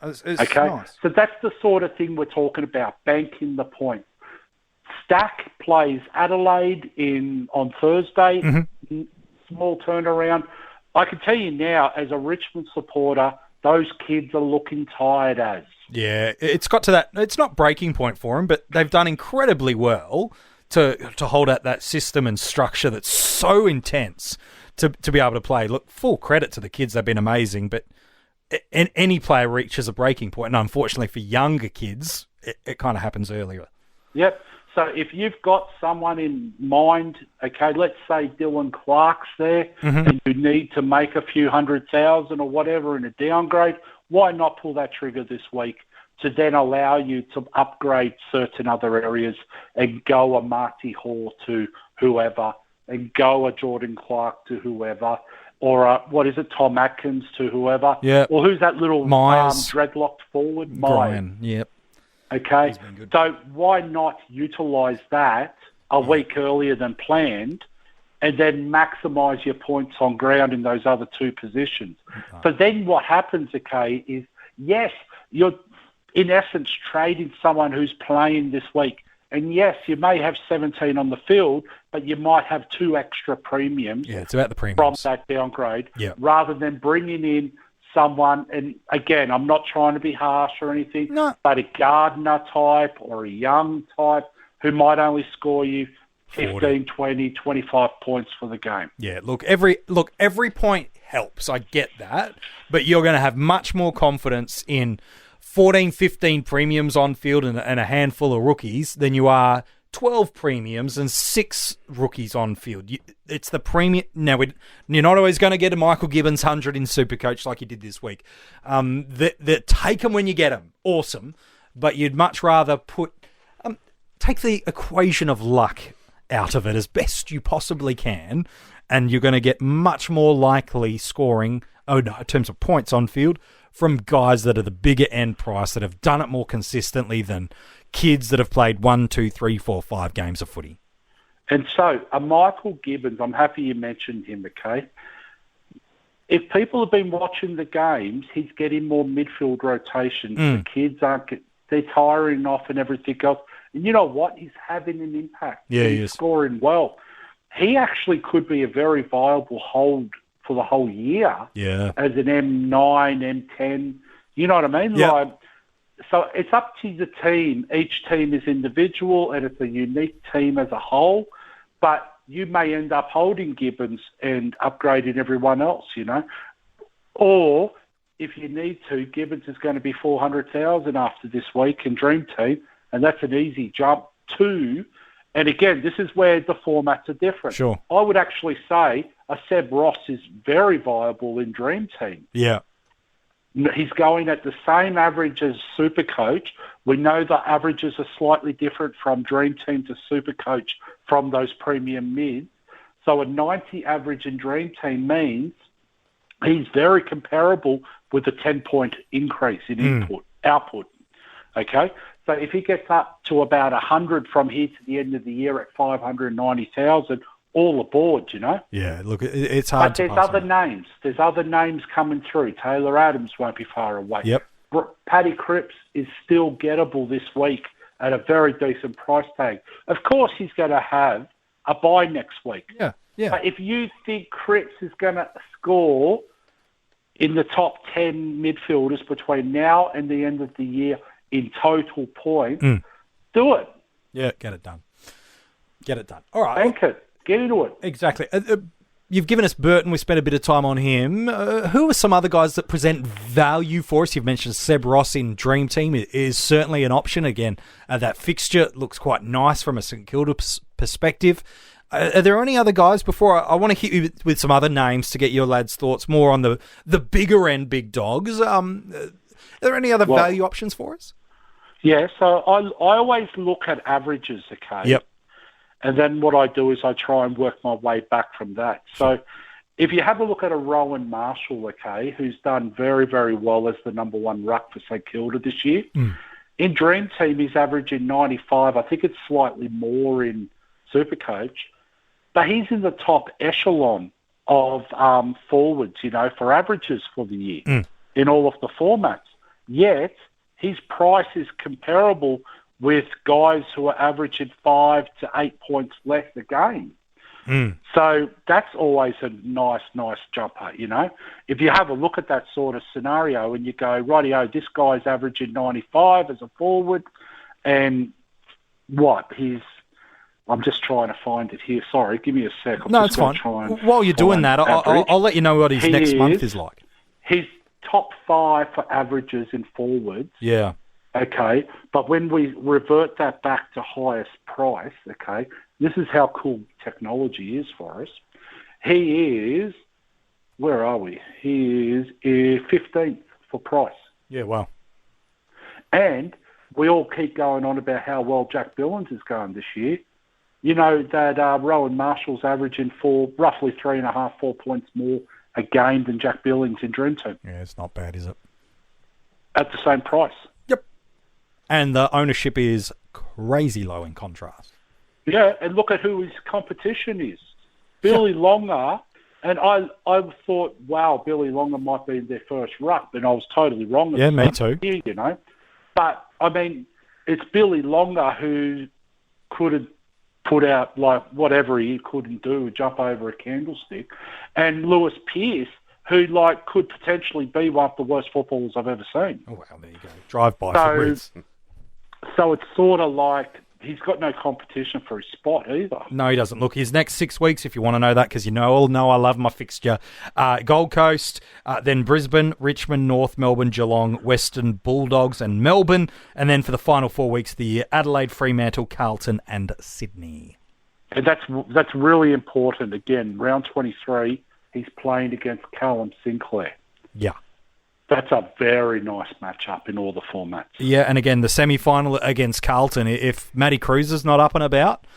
[SPEAKER 6] It's
[SPEAKER 7] okay?
[SPEAKER 6] Nice.
[SPEAKER 7] So that's the sort of thing we're talking about, banking the points. Stack plays Adelaide on Thursday, small turnaround. I can tell you now, as a Richmond supporter, those kids are looking tired as.
[SPEAKER 6] Yeah, it's got to that. It's not breaking point for them, but they've done incredibly well to hold out that system and structure that's so intense to be able to play. Look, full credit to the kids. They've been amazing, but any player reaches a breaking point, and unfortunately for younger kids, it kind of happens earlier.
[SPEAKER 7] Yep. So if you've got someone in mind, okay, let's say Dylan Clark's there, and you need to make a few 100,000 or whatever in a downgrade, why not pull that trigger this week to then allow you to upgrade certain other areas and go a Marty Hall to whoever, and go a Jordan Clark to whoever, or Tom Atkins to whoever, or who's that little dreadlocked forward?
[SPEAKER 6] Brian, yep.
[SPEAKER 7] Okay, so why not utilise that a week earlier than planned and then maximise your points on ground in those other two positions? So then what happens, okay, is, yes, you're in essence trading someone who's playing this week. And yes, you may have 17 on the field, but you might have 2 extra premiums.
[SPEAKER 6] Yeah, it's about the premiums.
[SPEAKER 7] From that downgrade, rather than bringing in someone, and again, I'm not trying to be harsh or anything, but a Gardner type or a Young type who might only score you 15, 20, 25 points for the game.
[SPEAKER 6] Yeah, every point helps. I get that, but you're going to have much more confidence in 14, 15 premiums on field and a handful of rookies than you are 12 premiums and 6 rookies on field. It's the premium. Now, you're not always going to get a Michael Gibbons 100 in SuperCoach like you did this week. Take them when you get them. Awesome. But you'd much rather take the equation of luck out of it as best you possibly can, and you're going to get much more likely scoring in terms of points on field from guys that are the bigger end price, that have done it more consistently than kids that have played 1, 2, 3, 4, 5 games of footy.
[SPEAKER 7] And so, Michael Gibbons, I'm happy you mentioned him, okay? If people have been watching the games, he's getting more midfield rotations. The kids they're tiring off and everything else. And you know what? He's having an impact.
[SPEAKER 6] Yeah,
[SPEAKER 7] he's scoring well. He actually could be a very viable hold for the whole year as an M9, M10. You know what I mean?
[SPEAKER 6] Yeah.
[SPEAKER 7] So it's up to the team. Each team is individual and it's a unique team as a whole, but you may end up holding Gibbons and upgrading everyone else, Or if you need to, Gibbons is going to be 400,000 after this week in Dream Team, and that's an easy jump too. And again, this is where the formats are different.
[SPEAKER 6] Sure.
[SPEAKER 7] I would actually say a Seb Ross is very viable in Dream Team.
[SPEAKER 6] Yeah.
[SPEAKER 7] He's going at the same average as SuperCoach. We know the averages are slightly different from Dream Team to SuperCoach from those premium mids. So a 90 average in Dream Team means he's very comparable with a 10-point increase in output. Okay? So if he gets up to about 100 from here to the end of the year at 590,000, all aboard, you know?
[SPEAKER 6] Yeah, look, it's hard
[SPEAKER 7] to pass. But there's other names. There's other names coming through. Taylor Adams won't be far away.
[SPEAKER 6] Yep.
[SPEAKER 7] Paddy Cripps is still gettable this week at a very decent price tag. Of course, he's going to have a bye next week.
[SPEAKER 6] Yeah.
[SPEAKER 7] But if you think Cripps is going to score in the top 10 midfielders between now and the end of the year in total points, do it.
[SPEAKER 6] Yeah, get it done. All right.
[SPEAKER 7] Bank it. Get into it.
[SPEAKER 6] Exactly. You've given us Burton. We spent a bit of time on him. Who are some other guys that present value for us? You've mentioned Seb Ross in Dream Team is certainly an option. Again, that fixture looks quite nice from a St Kilda perspective. Are there any other guys before I want to hit you with some other names to get your lads' thoughts more on the bigger end big dogs? Are there any other value options for us?
[SPEAKER 7] Yeah, so I always look at averages, okay?
[SPEAKER 6] Yep.
[SPEAKER 7] And then what I do is I try and work my way back from that. So if you have a look at a Rowan Marshall, okay, who's done very, very well as the number one ruck for St Kilda this year. In Dream Team, he's averaging 95. I think it's slightly more in SuperCoach. But he's in the top echelon of forwards, you know, for averages for the year in all of the formats. Yet his price is comparable with guys who are averaging 5 to 8 points less a game. So that's always a nice jumper, you know. If you have a look at that sort of scenario and you go, rightio, this guy's averaging 95 as a forward, and I'm just trying to find it here. Sorry, give me a sec.
[SPEAKER 6] It's fine. While you're doing that, I'll let you know what his next month is like.
[SPEAKER 7] He's top 5 for averages in forwards.
[SPEAKER 6] Yeah.
[SPEAKER 7] Okay, but when we revert that back to highest price, okay, this is how cool technology is for us. He is, where are we? He is 15th for price. Yeah,
[SPEAKER 6] wow.
[SPEAKER 7] And we all keep going on about how well Jack Billings is going this year. You know that Rowan Marshall's averaging roughly 3.5, 4 points more a game than Jack Billings in Dream Team.
[SPEAKER 6] Yeah, it's not bad, is it?
[SPEAKER 7] At the same price.
[SPEAKER 6] Yep. And the ownership is crazy low in contrast.
[SPEAKER 7] Yeah, and look at who his competition is. Billy Longer, and I thought, wow, Billy Longer might be in their first ruck, and I was totally wrong.
[SPEAKER 6] Yeah, me too.
[SPEAKER 7] Here, you know. But, I mean, it's Billy Longer who could have put out, like, whatever he couldn't do, jump over a candlestick, and Lewis Pearce, who, like, could potentially be one of the worst footballers I've ever seen.
[SPEAKER 6] Oh, wow, there you go. Drive by for wins.
[SPEAKER 7] So it's sort of like he's got no competition for his spot either.
[SPEAKER 6] No, he doesn't. Look, his next 6 weeks, if you want to know that, because all know I love my fixture. Gold Coast, then Brisbane, Richmond, North Melbourne, Geelong, Western Bulldogs and Melbourne. And then for the final 4 weeks of the year, Adelaide, Fremantle, Carlton and Sydney.
[SPEAKER 7] And that's really important. Again, round 23, he's playing against Callum Sinclair.
[SPEAKER 6] Yeah.
[SPEAKER 7] That's a very nice matchup in all the formats.
[SPEAKER 6] Yeah, and again, the semi-final against Carlton, if Matty Cruz is not up and about,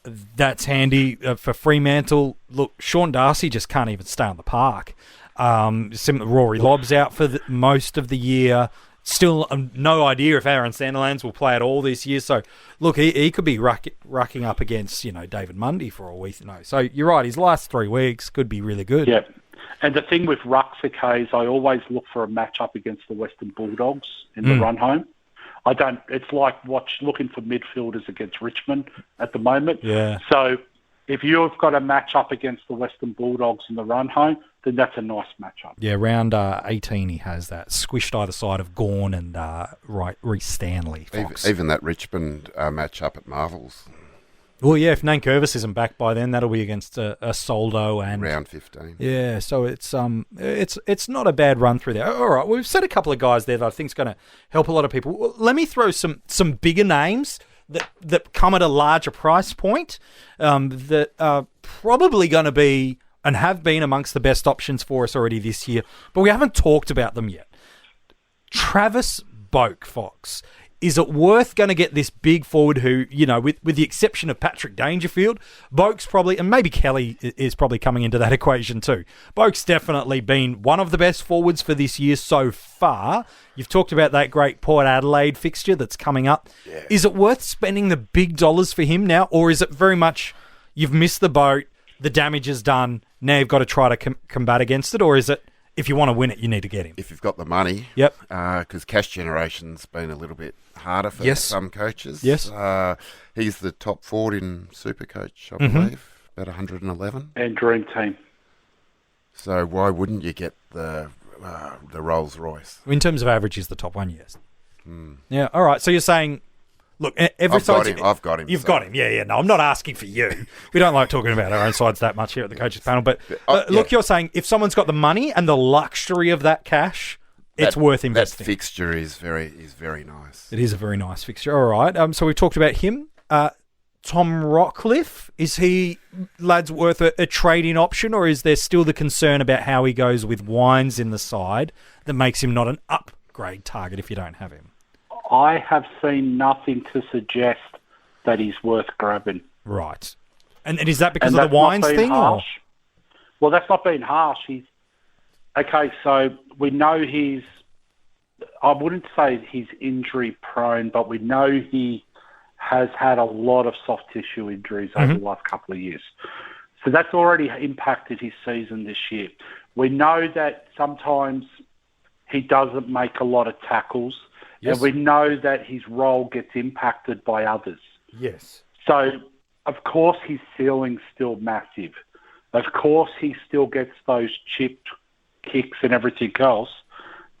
[SPEAKER 6] that's handy for Fremantle. Look, Sean Darcy just can't even stay on the park. Rory Lobb's out for most of the year. Still no idea if Aaron Sandilands will play at all this year. So, look, he could be rucking up against, David Mundy for all we know. So, you're right, his last 3 weeks could be really good.
[SPEAKER 7] Yeah. And the thing with rucks, okay, is I always look for a matchup against the Western Bulldogs in the run home. It's like looking for midfielders against Richmond at the moment.
[SPEAKER 6] Yeah.
[SPEAKER 7] So if you've got a matchup against the Western Bulldogs in the run home, then that's a nice matchup.
[SPEAKER 6] Yeah, round 18 he has that. Squished either side of Gawn and Reece Stanley.
[SPEAKER 8] Even that Richmond matchup at Marvels.
[SPEAKER 6] Well, yeah, if Nankervis isn't back by then, that'll be against a Soldo and
[SPEAKER 8] round 15.
[SPEAKER 6] Yeah, so it's not a bad run through there. All right, we've said a couple of guys there that I think is going to help a lot of people. Well, let me throw some bigger names that come at a larger price point that are probably going to be and have been amongst the best options for us already this year, but we haven't talked about them yet. Travis Boak, Fox. Is it worth going to get this big forward who, with the exception of Patrick Dangerfield, Boak's probably, and maybe Kelly is probably coming into that equation too. Boak's definitely been one of the best forwards for this year so far. You've talked about that great Port Adelaide fixture that's coming up. Yeah. Is it worth spending the big dollars for him now, or is it very much you've missed the boat, the damage is done, now you've got to try to combat against it, or is it, if you want to win it, you need to get him?
[SPEAKER 8] If you've got the money.
[SPEAKER 6] Yep.
[SPEAKER 8] Because cash generation's been a little bit harder for some coaches.
[SPEAKER 6] Yes.
[SPEAKER 8] He's the top forward in SuperCoach, I believe, about 111.
[SPEAKER 7] And Dream Team.
[SPEAKER 8] So why wouldn't you get the Rolls Royce?
[SPEAKER 6] In terms of average, he's the top one, yes. Yeah, all right. So you're saying, look, every side...
[SPEAKER 8] I've got him.
[SPEAKER 6] You've got him, yeah. No, I'm not asking for you. We don't like talking about our own sides that much here at the coaches panel. But look, you're saying if someone's got the money and the luxury of that cash, it's worth investing.
[SPEAKER 8] That fixture is very nice.
[SPEAKER 6] It is a very nice fixture. All right. So we've talked about him. Tom Rockcliffe, is he, lads, worth a trade-in option, or is there still the concern about how he goes with Wines in the side that makes him not an upgrade target if you don't have him?
[SPEAKER 7] I have seen nothing to suggest that he's worth grabbing.
[SPEAKER 6] Right. And is that because of the Wines thing? Or?
[SPEAKER 7] Well, that's not being harsh. So we know I wouldn't say he's injury prone, but we know he has had a lot of soft tissue injuries over the last couple of years. So that's already impacted his season this year. We know that sometimes he doesn't make a lot of tackles. Yes. And we know that his role gets impacted by others.
[SPEAKER 6] Yes.
[SPEAKER 7] So, of course, his ceiling's still massive. Of course, he still gets those chipped kicks and everything else.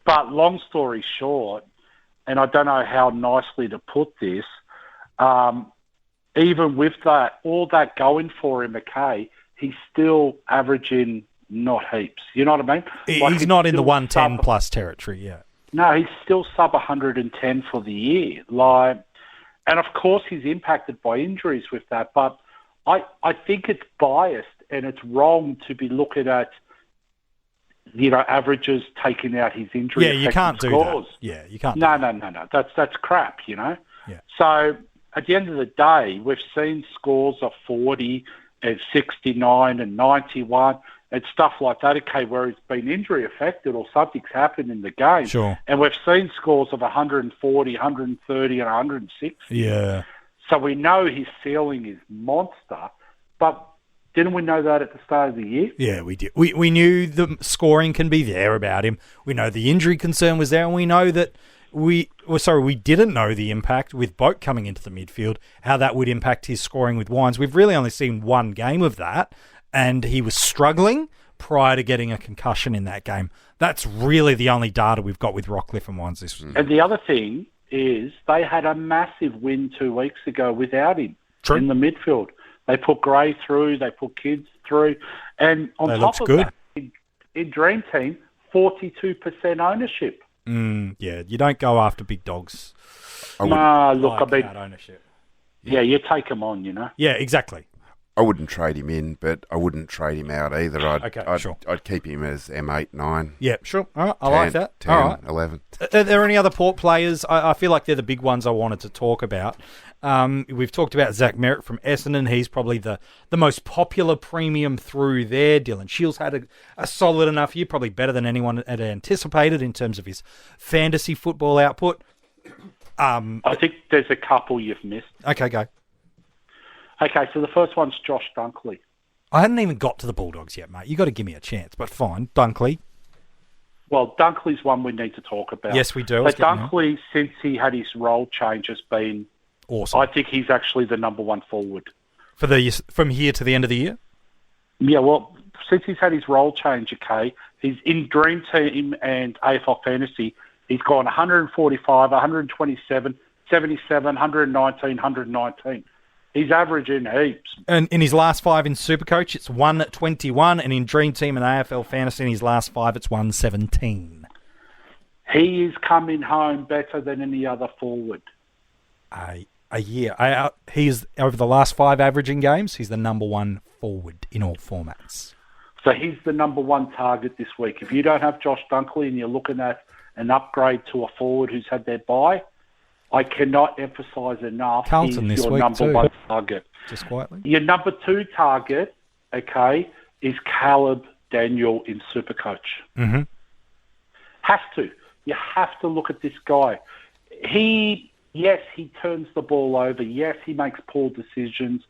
[SPEAKER 7] But long story short, and I don't know how nicely to put this, even with that, all that going for him, McKay, he's still averaging not heaps. You know what I mean?
[SPEAKER 6] He's not in the 110 plus territory yet.
[SPEAKER 7] No, he's still sub 110 for the year. And of course he's impacted by injuries with that, but I think it's biased and it's wrong to be looking at, averages taking out his injury.
[SPEAKER 6] Yeah, you can't do that. Yeah, you can't.
[SPEAKER 7] No. That's crap, Yeah. So at the end of the day, we've seen scores of 40 and 69 and 91 and stuff like that, where he's been injury affected or something's happened in the game.
[SPEAKER 6] Sure.
[SPEAKER 7] And we've seen scores of 140, 130 and 160.
[SPEAKER 6] Yeah.
[SPEAKER 7] So we know his ceiling is monster, but didn't we know that at the start of the year?
[SPEAKER 6] Yeah, we did. We knew the scoring can be there about him. We know the injury concern was there, and we know that we didn't know the impact with Boak coming into the midfield, how that would impact his scoring with Wines. We've really only seen one game of that, and he was struggling prior to getting a concussion in that game. That's really the only data we've got with Rockcliffe and Wines this week.
[SPEAKER 7] And the other thing is they had a massive win 2 weeks ago without him in the midfield. They put Gray through, they put Kids through, and on top of that, in Dream Team, 42% ownership.
[SPEAKER 6] Yeah, you don't go after big dogs.
[SPEAKER 7] Ownership. Yeah, you take them on,
[SPEAKER 6] Yeah, exactly.
[SPEAKER 8] I wouldn't trade him in, but I wouldn't trade him out either.
[SPEAKER 6] Sure.
[SPEAKER 8] I'd keep him as M8, 9.
[SPEAKER 6] Yeah, sure. All right, I like that.
[SPEAKER 8] 10,
[SPEAKER 6] all right.
[SPEAKER 8] 11.
[SPEAKER 6] Are there any other Port players? I feel like they're the big ones I wanted to talk about. We've talked about Zach Merritt from Essendon. He's probably the most popular premium through there. Dylan Shields had a solid enough year, probably better than anyone had anticipated in terms of his fantasy football output.
[SPEAKER 7] I think there's a couple you've missed.
[SPEAKER 6] Okay, go.
[SPEAKER 7] Okay, so the first one's Josh Dunkley.
[SPEAKER 6] I hadn't even got to the Bulldogs yet, mate. You got to give me a chance, but fine. Dunkley.
[SPEAKER 7] Well, Dunkley's one we need to talk about.
[SPEAKER 6] Yes, we do.
[SPEAKER 7] But Dunkley, since he had his role change, has been
[SPEAKER 6] awesome.
[SPEAKER 7] I think he's actually the number one forward.
[SPEAKER 6] From here to the end of the year?
[SPEAKER 7] Yeah, well, since he's had his role change, he's in Dream Team and AFL Fantasy. He's gone 145, 127, 77, 119, 119. He's averaging heaps.
[SPEAKER 6] And in his last 5 in SuperCoach, it's 121, and in Dream Team and AFL Fantasy, in his last 5, it's 117.
[SPEAKER 7] He is coming home better than any other forward.
[SPEAKER 6] A year. He is, over the last 5 averaging games, he's the number one forward in all formats.
[SPEAKER 7] So he's the number one target this week. If you don't have Josh Dunkley and you're looking at an upgrade to a forward who's had their bye, I cannot emphasise enough.
[SPEAKER 6] Carlton
[SPEAKER 7] he's
[SPEAKER 6] this
[SPEAKER 7] your
[SPEAKER 6] week
[SPEAKER 7] number
[SPEAKER 6] too.
[SPEAKER 7] one target.
[SPEAKER 6] Just quietly.
[SPEAKER 7] Your number two target, okay, is Caleb Daniel in SuperCoach.
[SPEAKER 6] Mm-hmm.
[SPEAKER 7] Has to. You have to look at this guy. Yes, he turns the ball over. Yes, he makes poor decisions,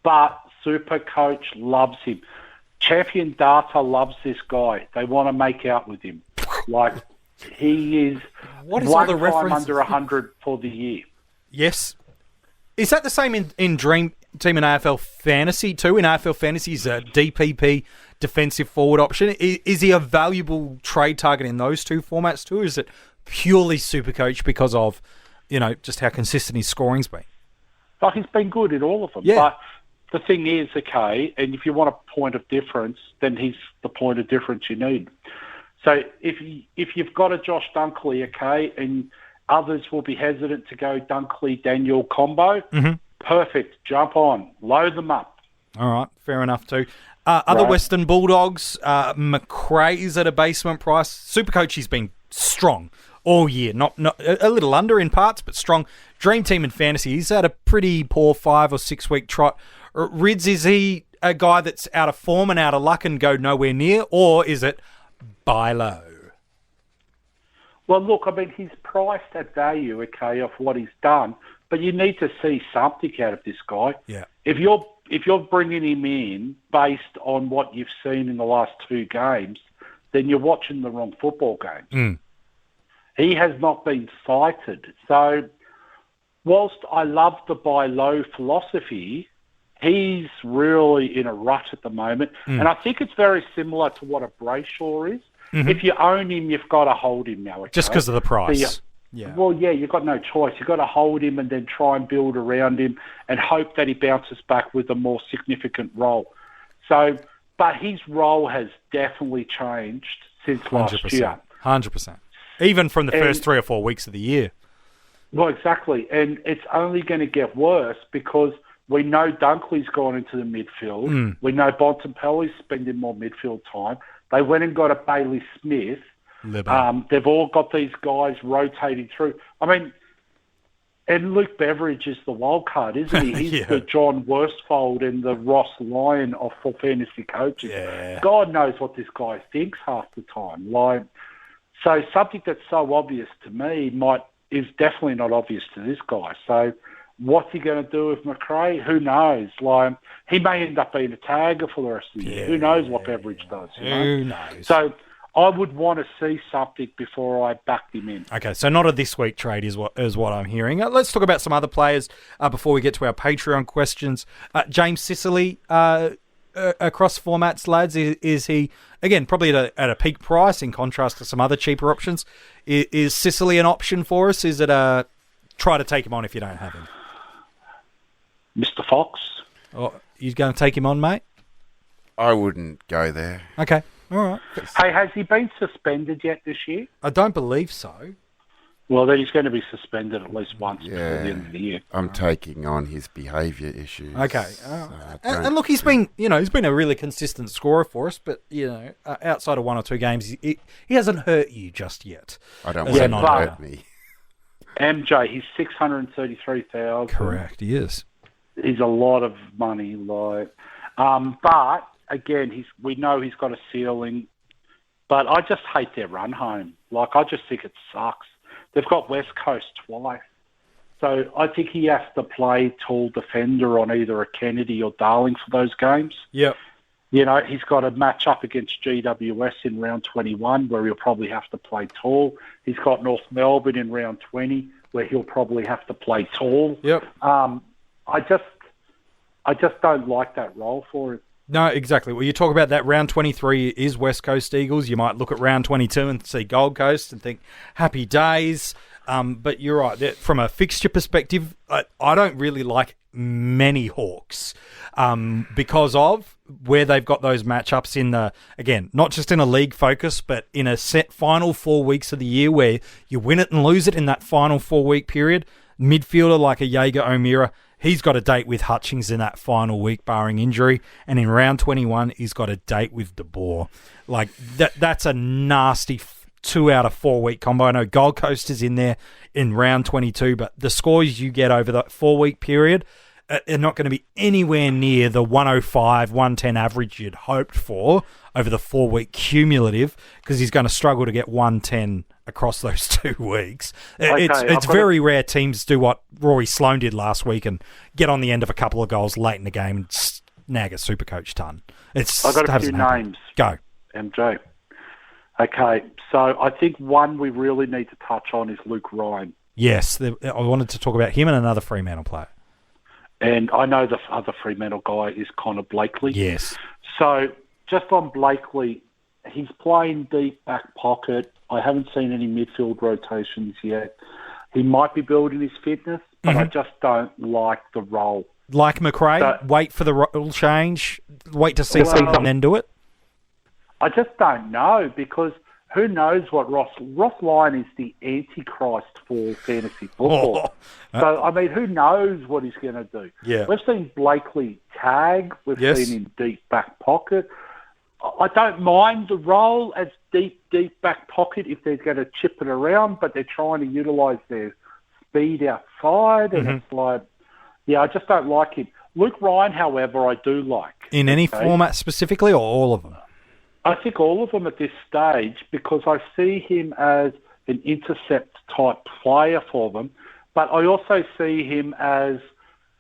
[SPEAKER 7] but SuperCoach loves him. Champion Data loves this guy. They want to make out with him. Like, he is
[SPEAKER 6] what is
[SPEAKER 7] one
[SPEAKER 6] all the
[SPEAKER 7] time
[SPEAKER 6] reference
[SPEAKER 7] under 100 for the year.
[SPEAKER 6] Yes. Is that the same in Dream Team and AFL Fantasy too? In AFL Fantasy, is a DPP defensive forward option. Is he a valuable trade target in those two formats too? Or is it purely SuperCoach because of, just how consistent his scoring's been?
[SPEAKER 7] Like, he's been good in all of them.
[SPEAKER 6] Yeah.
[SPEAKER 7] But the thing is, okay, and if you want a point of difference, then he's the point of difference you need. So if you've got a Josh Dunkley, okay, and others will be hesitant to go Dunkley-Daniel combo, perfect, jump on, load them up.
[SPEAKER 6] All right, fair enough too. Other
[SPEAKER 7] Right.
[SPEAKER 6] Western Bulldogs, McRae's at a basement price. SuperCoach has been strong all year, not a little under in parts, but strong. Dream Team and Fantasy, he's had a pretty poor 5 or 6 week trot. Rids, is he a guy that's out of form and out of luck and go nowhere near, or is it buy low?
[SPEAKER 7] Well, look, I mean, he's priced at value, okay, of what he's done, but you need to see something out of this guy.
[SPEAKER 6] Yeah.
[SPEAKER 7] If you're bringing him in based on what you've seen in the last 2 games, then you're watching the wrong football game. He has not been cited. So whilst I love the buy low philosophy, he's really in a rut at the moment. And I think it's very similar to what a Brayshaw is. If you own him, you've got to hold him now. Okay?
[SPEAKER 6] Just because of the price.
[SPEAKER 7] So you've got no choice. You've got to hold him and then try and build around him and hope that he bounces back with a more significant role. So, but his role has definitely changed since last year.
[SPEAKER 6] 100%. Even from the first 3 or 4 weeks of the year.
[SPEAKER 7] Well, exactly. And it's only going to get worse because we know Dunkley's gone into the midfield. We know Bontempelli's spending more midfield time. They went and got a Bailey Smith. They've all got these guys rotating through. I mean, and Luke Beveridge is the wild card, isn't he? He's the John Worsfold and the Ross Lyon of for fantasy coaches.
[SPEAKER 6] Yeah.
[SPEAKER 7] God knows what this guy thinks half the time. Like, so something that's so obvious to me is definitely not obvious to this guy. So what's he going to do with McRae? Who knows? Like, he may end up being a tagger for the rest of the year. Who knows what Beveridge does?
[SPEAKER 6] Who knows?
[SPEAKER 7] So I would want to see something before I backed him in.
[SPEAKER 6] Okay, so not a this week trade is what I'm hearing. Let's talk about some other players before we get to our Patreon questions. James Sicily across formats, lads, is he, again, probably at a peak price in contrast to some other cheaper options? Is Sicily an option for us? Is it a try to take him on if you don't have him?
[SPEAKER 7] Mr. Fox?
[SPEAKER 6] Oh, you going to take him on, mate?
[SPEAKER 8] I wouldn't go there.
[SPEAKER 6] Okay, all right.
[SPEAKER 7] Hey, has he been suspended yet this year?
[SPEAKER 6] I don't believe so.
[SPEAKER 7] Well, then he's going to be suspended at least once before the end of the year.
[SPEAKER 8] I'm taking on his behaviour issues.
[SPEAKER 6] Okay, and look, he's been a really consistent scorer for us, but outside of 1 or 2 games, he hasn't hurt you just yet.
[SPEAKER 8] I don't want him to hurt me.
[SPEAKER 7] MJ, he's 633,000.
[SPEAKER 6] Correct, he is.
[SPEAKER 7] He's a lot of money, but again, we know he's got a ceiling. But I just hate their run home. Like, I just think it sucks. They've got West Coast twice. So I think he has to play tall defender on either a Kennedy or Darling for those games.
[SPEAKER 6] Yep.
[SPEAKER 7] He's got a match up against GWS in round 21 where he'll probably have to play tall. He's got North Melbourne in round 20 where he'll probably have to play tall.
[SPEAKER 6] Yep.
[SPEAKER 7] I just don't like that role for him.
[SPEAKER 6] No, exactly. Well, you talk about that round 23 is West Coast Eagles. You might look at round 22 and see Gold Coast and think happy days. But you're right. From a fixture perspective, I don't really like many Hawks because of where they've got those matchups in the, again, not just in a league focus, but in a set final 4 weeks of the year where you win it and lose it in that final 4 week period. Midfielder like a Jaeger O'Meara, he's got a date with Hutchings in that final week, barring injury. And in round 21, he's got a date with De Boer. Like, that's a nasty 2 out of 4 week combo. I know Gold Coast is in there in round 22, but the scores you get over that 4 week period are not going to be anywhere near the 105, 110 average you'd hoped for over the 4 week cumulative, because he's going to struggle to get 110 across those 2 weeks. It's very rare teams do what Rory Sloane did last week and get on the end of a couple of goals late in the game and snag a SuperCoach ton.
[SPEAKER 7] I've got a few names.
[SPEAKER 6] Go.
[SPEAKER 7] MJ. Okay, so I think one we really need to touch on is Luke Ryan.
[SPEAKER 6] Yes, I wanted to talk about him and another Fremantle player.
[SPEAKER 7] And I know the other Fremantle guy is Connor Blakely.
[SPEAKER 6] Yes.
[SPEAKER 7] So just on Blakely, he's playing deep back pocket. I haven't seen any midfield rotations yet. He might be building his fitness, but I just don't like the role.
[SPEAKER 6] Like McRae, wait for the role change, wait to see something and then do it?
[SPEAKER 7] I just don't know, because who knows what Ross Lyon is the antichrist for fantasy football. So, I mean, who knows what he's going to do?
[SPEAKER 6] Yeah.
[SPEAKER 7] We've seen Blakely tag. We've seen him deep back pocket. I don't mind the role as deep back pocket if they're going to chip it around, but they're trying to utilise their speed outside, and it's like, I just don't like him. Luke Ryan, however, I do like.
[SPEAKER 6] In any format specifically, or all of them?
[SPEAKER 7] I think all of them at this stage, because I see him as an intercept-type player for them, but I also see him as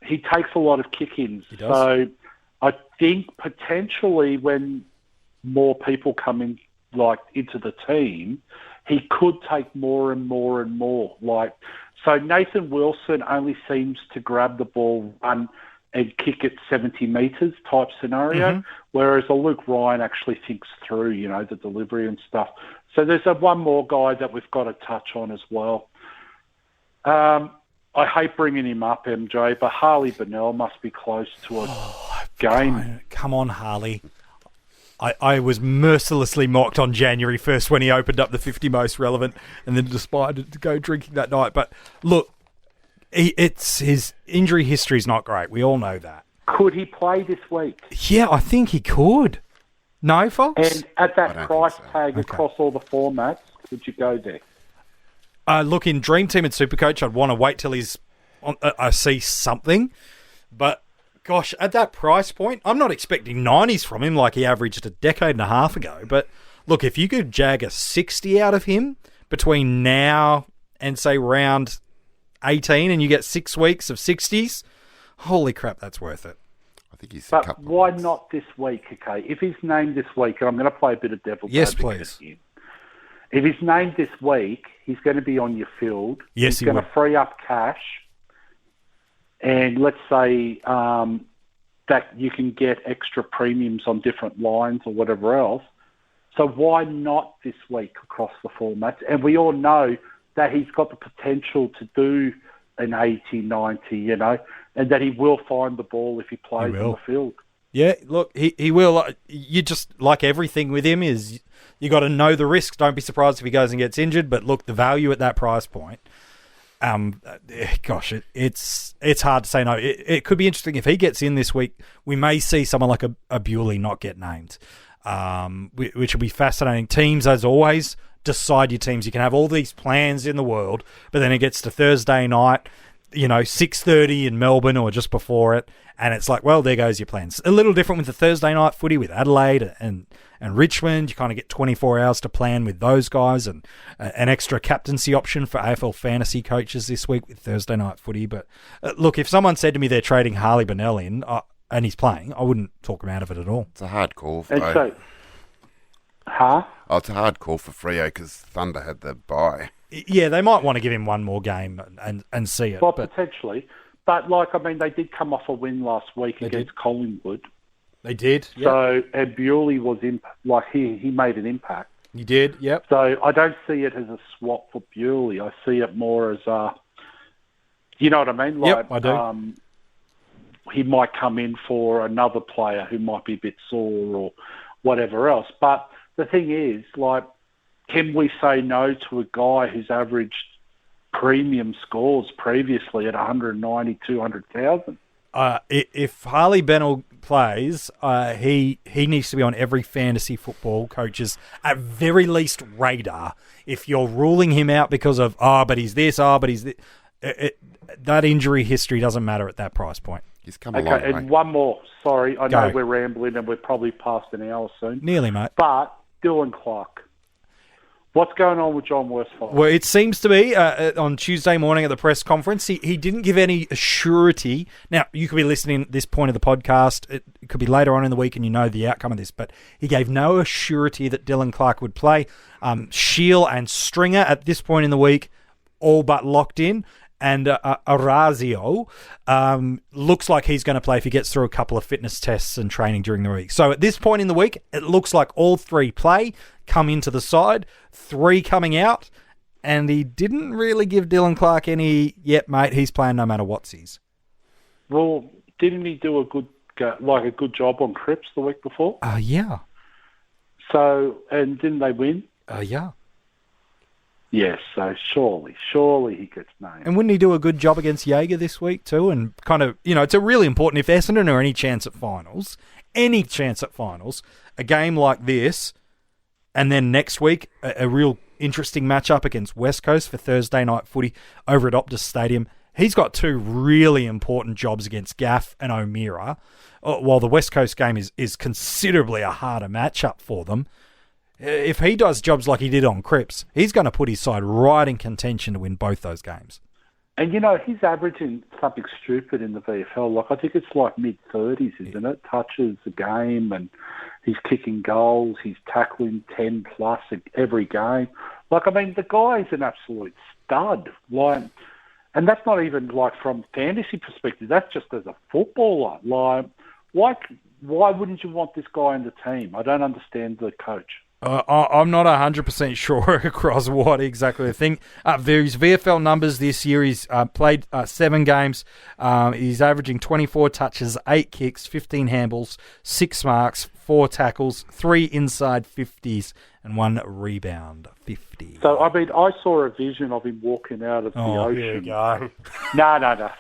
[SPEAKER 7] he takes a lot of kick-ins. So I think potentially when more people come in, like, into the team, he could take more and more and more. Like, so Nathan Wilson only seems to grab the ball, run, and kick it 70 metres type scenario, whereas a Luke Ryan actually thinks through, the delivery and stuff. So there's one more guy that we've got to touch on as well. I hate bringing him up, MJ, but Harley Bennell must be close to a game.
[SPEAKER 6] Come on, Harley. I was mercilessly mocked on January 1st when he opened up the 50 most relevant and then decided to go drinking that night. But look, his injury history is not great. We all know that.
[SPEAKER 7] Could he play this week?
[SPEAKER 6] Yeah, I think he could. No, Fox?
[SPEAKER 7] And at that price tag across all the formats, would you go there?
[SPEAKER 6] Look, in DreamTeam and SuperCoach, I'd want to wait till I see something. But, gosh, at that price point, I'm not expecting 90s from him like he averaged a decade and a half ago. But, look, if you could jag a 60 out of him between now and, say, round 18 and you get 6 weeks of 60s, holy crap, that's worth it.
[SPEAKER 8] I think he's
[SPEAKER 7] But why not this week, okay? If he's named this week, and I'm going to play a bit of devil's advocate here. If he's named this week, he's going to be on your field.
[SPEAKER 6] Yes,
[SPEAKER 7] he's going to free up cash. And let's say that you can get extra premiums on different lines or whatever else. So why not this week across the formats? And we all know that he's got the potential to do an 80, 90, and that he will find the ball if he plays on the field.
[SPEAKER 6] Yeah, look, he will. You just, like everything with him, is you got to know the risks. Don't be surprised if he goes and gets injured. But look, the value at that price point, gosh, it's hard to say no. It could be interesting if he gets in this week. We may see someone like a Bewley not get named, which will be fascinating. Teams, as always, decide your teams. You can have all these plans in the world, but then it gets to Thursday night, 6:30 in Melbourne or just before it, and it's like, well, there goes your plans. A little different with the Thursday night footy with Adelaide and Richmond. You kind of get 24 hours to plan with those guys, and an extra captaincy option for AFL fantasy coaches this week with Thursday night footy. But look, if someone said to me they're trading Harley Bennell in and he's playing, I wouldn't talk him out of it at all.
[SPEAKER 8] It's a hard call.
[SPEAKER 7] It's a
[SPEAKER 8] hard call for Freo because Thunder had the bye.
[SPEAKER 6] Yeah, they might want to give him one more game and see it.
[SPEAKER 7] Well, potentially. But, they did come off a win last week against Collingwood.
[SPEAKER 6] They did, yep.
[SPEAKER 7] So, and Bewley was, he made an impact.
[SPEAKER 6] He did, yep.
[SPEAKER 7] So, I don't see it as a swap for Bewley. I see it more as you know what I mean?
[SPEAKER 6] Yep, I do.
[SPEAKER 7] He might come in for another player who might be a bit sore or whatever else. But the thing is, can we say no to a guy who's averaged premium scores previously at 190, 200,000.
[SPEAKER 6] If Harley Bennell plays, he needs to be on every fantasy football coach's, at very least, radar. If you're ruling him out because of, but he's this, but he's this, that injury history doesn't matter at that price point.
[SPEAKER 8] He's come a long way.
[SPEAKER 7] And one more. Sorry, I know we're rambling and we're probably past an hour soon.
[SPEAKER 6] Nearly, mate.
[SPEAKER 7] But Dylan Clark. What's going on with John Worsfold?
[SPEAKER 6] Well, it seems to be on Tuesday morning at the press conference, he didn't give any surety. Now, you could be listening at this point of the podcast. It could be later on in the week and you know the outcome of this, but he gave no surety that Dylan Clark would play. Shield and Stringer at this point in the week, all but locked in. And Orazio looks like he's going to play if he gets through a couple of fitness tests and training during the week. So at this point in the week, it looks like all three play, come into the side, 3 coming out, and he didn't really give Dylan Clark any, yet, mate, he's playing no matter what sees.
[SPEAKER 7] Well, didn't he do a good job on Cripps the week before?
[SPEAKER 6] Yeah.
[SPEAKER 7] So, and didn't they win?
[SPEAKER 6] Yeah.
[SPEAKER 7] Yes, so surely he gets named.
[SPEAKER 6] And wouldn't he do a good job against Jaeger this week too? And kind of, it's a really important, if Essendon are any chance at finals, a game like this, and then next week, a real interesting matchup against West Coast for Thursday night footy over at Optus Stadium. He's got 2 really important jobs against Gaff and O'Meara, while the West Coast game is considerably a harder matchup for them. If he does jobs like he did on Cripps, he's going to put his side right in contention to win both those games.
[SPEAKER 7] And, he's averaging something stupid in the VFL. I think it's like mid-30s, isn't it? Touches a game, and he's kicking goals. He's tackling 10-plus every game. The guy's an absolute stud. And that's not even, from fantasy perspective. That's just as a footballer. Why wouldn't you want this guy in the team? I don't understand the coach.
[SPEAKER 6] I'm not 100% sure across what exactly I think. His VFL numbers this year, he's played 7 games. He's averaging 24 touches, 8 kicks, 15 handballs, 6 marks, 4 tackles, 3 inside 50s, and 1 rebound 50.
[SPEAKER 7] So, I saw a vision of him walking out of the ocean.
[SPEAKER 6] Here we go.
[SPEAKER 7] No.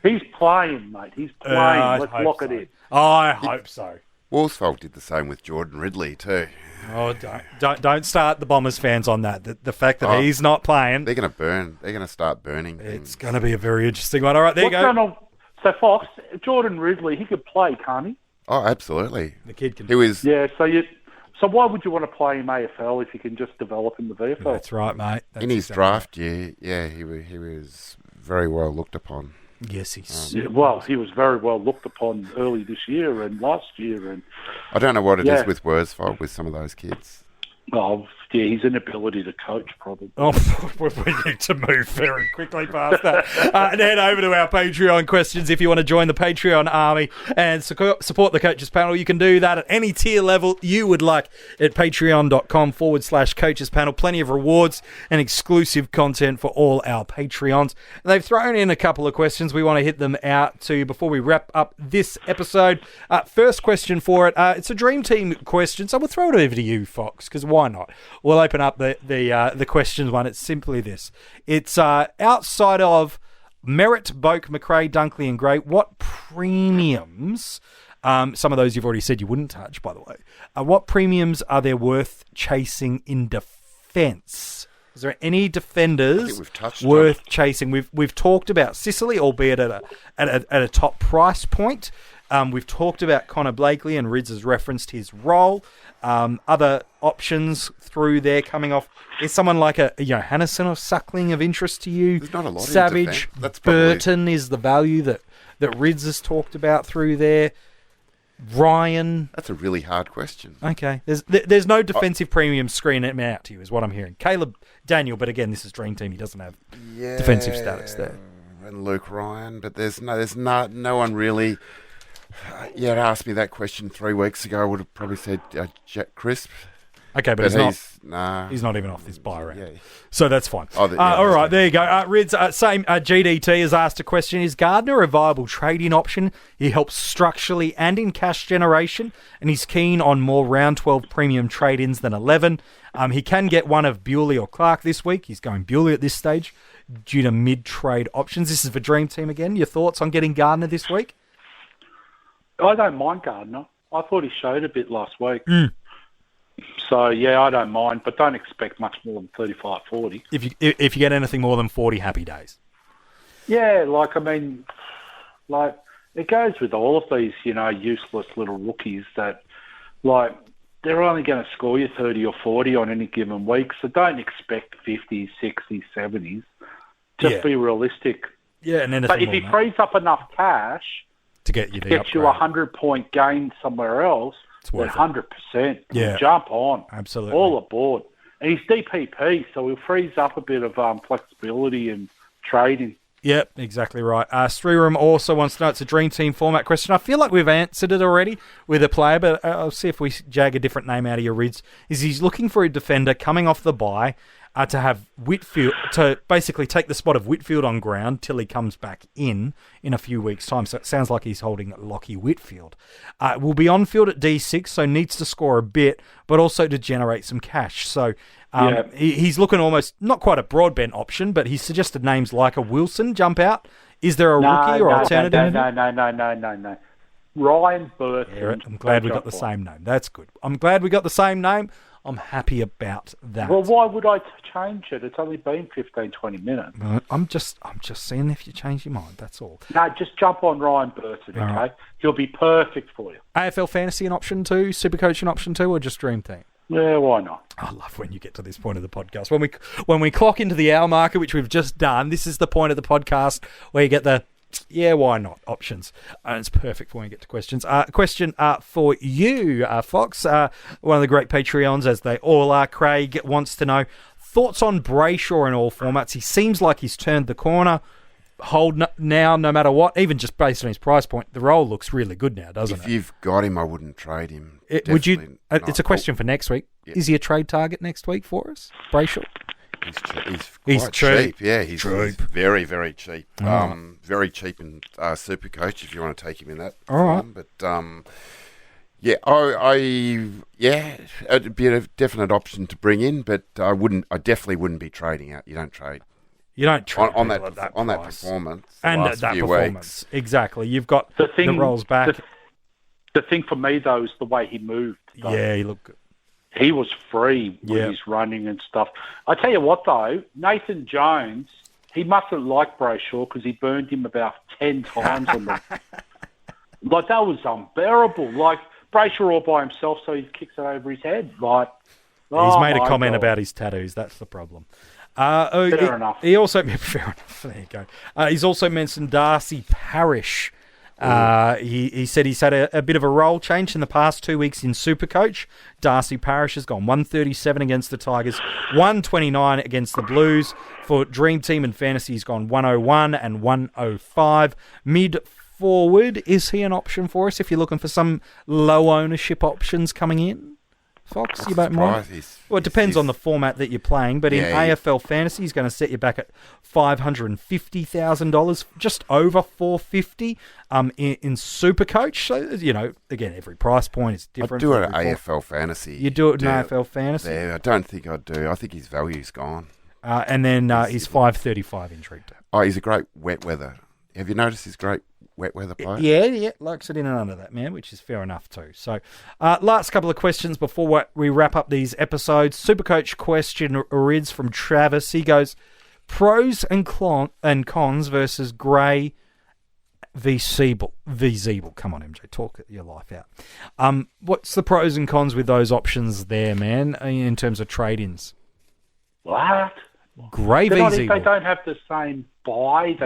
[SPEAKER 7] He's playing, mate. He's playing. Let's lock it in.
[SPEAKER 6] I hope so.
[SPEAKER 8] Worsfold did the same with Jordan Ridley too.
[SPEAKER 6] Oh, don't start the Bombers fans on that. The fact that he's not playing,
[SPEAKER 8] they're going to burn. They're going to start burning things.
[SPEAKER 6] It's going to be a very interesting one. All right, there you go.
[SPEAKER 7] So Fox, Jordan Ridley, he could play, can't he?
[SPEAKER 8] Oh, absolutely.
[SPEAKER 6] The kid can.
[SPEAKER 7] Yeah. So why would you want to play him AFL if you can just develop in the VFL?
[SPEAKER 6] That's right, mate.
[SPEAKER 8] In his draft year, he was very well looked upon.
[SPEAKER 6] Yes, he's...
[SPEAKER 7] he was very well looked upon early this year and last year. And
[SPEAKER 8] I don't know what it is with Worsfold with some of those kids.
[SPEAKER 7] Oh, yeah, his inability to coach, probably.
[SPEAKER 6] Oh, we need to move very quickly past that. And head over to our Patreon questions if you want to join the Patreon army and support the Coaches Panel. You can do that at any tier level you would like at patreon.com/Coaches Panel. Plenty of rewards and exclusive content for all our Patreons. And they've thrown in a couple of questions. We want to hit them out to you before we wrap up this episode. First question for it. It's a Dream Team question, so we'll throw it over to you, Fox, because why not? We'll open up the questions one. It's simply this. It's outside of Merritt, Boak, McRae, Dunkley and Gray, what premiums, some of those you've already said you wouldn't touch, by the way, what premiums are there worth chasing in defence? Is there any defenders worth chasing? We've talked about Sicily, albeit at a top price point. We've talked about Connor Blakely, and Rids has referenced his role. Other options through there coming off. Is someone like a Hannison or Suckling of interest to you?
[SPEAKER 8] There's not a lot
[SPEAKER 6] Savage,
[SPEAKER 8] in defense.
[SPEAKER 6] Burton is the value that Rids has talked about through there. Ryan.
[SPEAKER 8] That's a really hard question.
[SPEAKER 6] Okay. There's no defensive premium screening him out to you, is what I'm hearing. Caleb Daniel, but again, this is Dream Team. He doesn't have defensive status there.
[SPEAKER 8] And Luke Ryan, but there's no one really. You'd asked me that question 3 weeks ago. I would have probably said Jack Crisp.
[SPEAKER 6] Okay, but he's not even off this bye round.
[SPEAKER 8] Yeah.
[SPEAKER 6] So that's fine.
[SPEAKER 8] All
[SPEAKER 6] right, there you go. Rids, same GDT has asked a question. Is Gardner a viable trading option? He helps structurally and in cash generation, and he's keen on more round 12 premium trade-ins than 11. He can get one of Bewley or Clark this week. He's going Bewley at this stage due to mid-trade options. This is for Dream Team again. Your thoughts on getting Gardner this week?
[SPEAKER 7] I don't mind Gardner. I thought he showed a bit last week. So, yeah, I don't mind, but don't expect much more than 35, 40.
[SPEAKER 6] If you get anything more than 40, happy days.
[SPEAKER 7] Yeah, it goes with all of these, useless little rookies that, they're only going to score you 30 or 40 on any given week, so don't expect 50s, 60s, 70s. Just be realistic.
[SPEAKER 6] Yeah, and
[SPEAKER 7] but if he frees up enough cash
[SPEAKER 6] to get you
[SPEAKER 7] a 100-point gain somewhere else, then 100%.
[SPEAKER 6] Yeah.
[SPEAKER 7] Jump on.
[SPEAKER 6] Absolutely.
[SPEAKER 7] All aboard. And he's DPP, so he frees up a bit of flexibility and trading.
[SPEAKER 6] Yep, exactly right. Sriram also wants to know, it's a Dream Team format question. I feel like we've answered it already with a player, but I'll see if we jag a different name out of your rids. He's looking for a defender coming off the bye to have Whitfield, to basically take the spot of Whitfield on ground till he comes back in a few weeks' time. So it sounds like he's holding Lockie Whitfield. Will be on field at D6, so needs to score a bit, but also to generate some cash. So he's looking almost, not quite a broadbent option, but he's suggested names like a Wilson jump out. Is there a rookie or alternative?
[SPEAKER 7] No. Ryan Burton.
[SPEAKER 6] Yeah, I'm glad we got the same name. That's good. I'm glad we got the same name. I'm happy about that.
[SPEAKER 7] Well, why would I change it? It's only been 15, 20 minutes.
[SPEAKER 6] I'm just seeing if you change your mind, that's all.
[SPEAKER 7] No, just jump on Ryan Burton, okay? Right. He'll be perfect for you.
[SPEAKER 6] AFL Fantasy an option 2, SuperCoach an option 2, or just Dream Team?
[SPEAKER 7] Yeah, why not?
[SPEAKER 6] I love when you get to this point of the podcast. When we clock into the hour marker, which we've just done, this is the point of the podcast where you get the why not options. And it's perfect for when you get to questions. Question for you, Fox. One of the great Patreons, as they all are. Craig wants to know thoughts on Brayshaw in all formats. He seems like he's turned the corner. Hold now, no matter what, even just based on his price point, the role looks really good now, doesn't it?
[SPEAKER 8] If you've got him, I wouldn't trade him.
[SPEAKER 6] Would you? It's a question for next week. Yeah. Is he a trade target next week for us, Brayshaw?
[SPEAKER 8] He's quite cheap. Yeah, he's very, very cheap. Very cheap in SuperCoach if you want to take him in that form. But it'd be a definite option to bring in, but I definitely wouldn't be trading out. You don't trade.
[SPEAKER 6] You don't trade
[SPEAKER 8] on that performance
[SPEAKER 6] and
[SPEAKER 8] that
[SPEAKER 6] performance. Exactly. You've got the rolls back.
[SPEAKER 7] The thing for me though is the way he moved. Though.
[SPEAKER 6] Yeah, he looked good.
[SPEAKER 7] He was free with his running and stuff. I tell you what, though, Nathan Jones, he mustn't like Brayshaw because he burned him about 10 times on the... That was unbearable. Brayshaw all by himself, so he kicks it over his head.
[SPEAKER 6] He's made a comment about his tattoos. That's the problem.
[SPEAKER 7] Fair enough.
[SPEAKER 6] Fair enough. There you go. He's also mentioned Darcy Parish. He said he's had a bit of a role change in the past 2 weeks in SuperCoach. Darcy Parish has gone 137 against the Tigers, 129 against the Blues. For Dream Team and Fantasy, he's gone 101 and 105. Mid-forward, is he an option for us if you're looking for some low ownership options coming in? Fox, you don't mind? Well, it depends on the format that you're playing, but in AFL Fantasy, he's going to set you back at $550,000, just over $450 in SuperCoach. So, again, every price point is different.
[SPEAKER 8] I'd do it at AFL Fantasy.
[SPEAKER 6] You do it in AFL Fantasy?
[SPEAKER 8] Yeah, I don't think I'd do. I think his value's gone.
[SPEAKER 6] And then he's $535 in Dream Team.
[SPEAKER 8] Oh, he's a great wet weather. Have you noticed his great wet weather player?
[SPEAKER 6] Yeah, likes it in and under that, man, which is fair enough too. So, last couple of questions before we wrap up these episodes. SuperCoach question rids from Travis. He goes, pros and cons versus Gray v. Zeeble. Come on, MJ, talk your life out. What's the pros and cons with those options there, man, in terms of trade-ins?
[SPEAKER 7] What?
[SPEAKER 6] Gray v. Zeeble.
[SPEAKER 7] They don't have the same buy.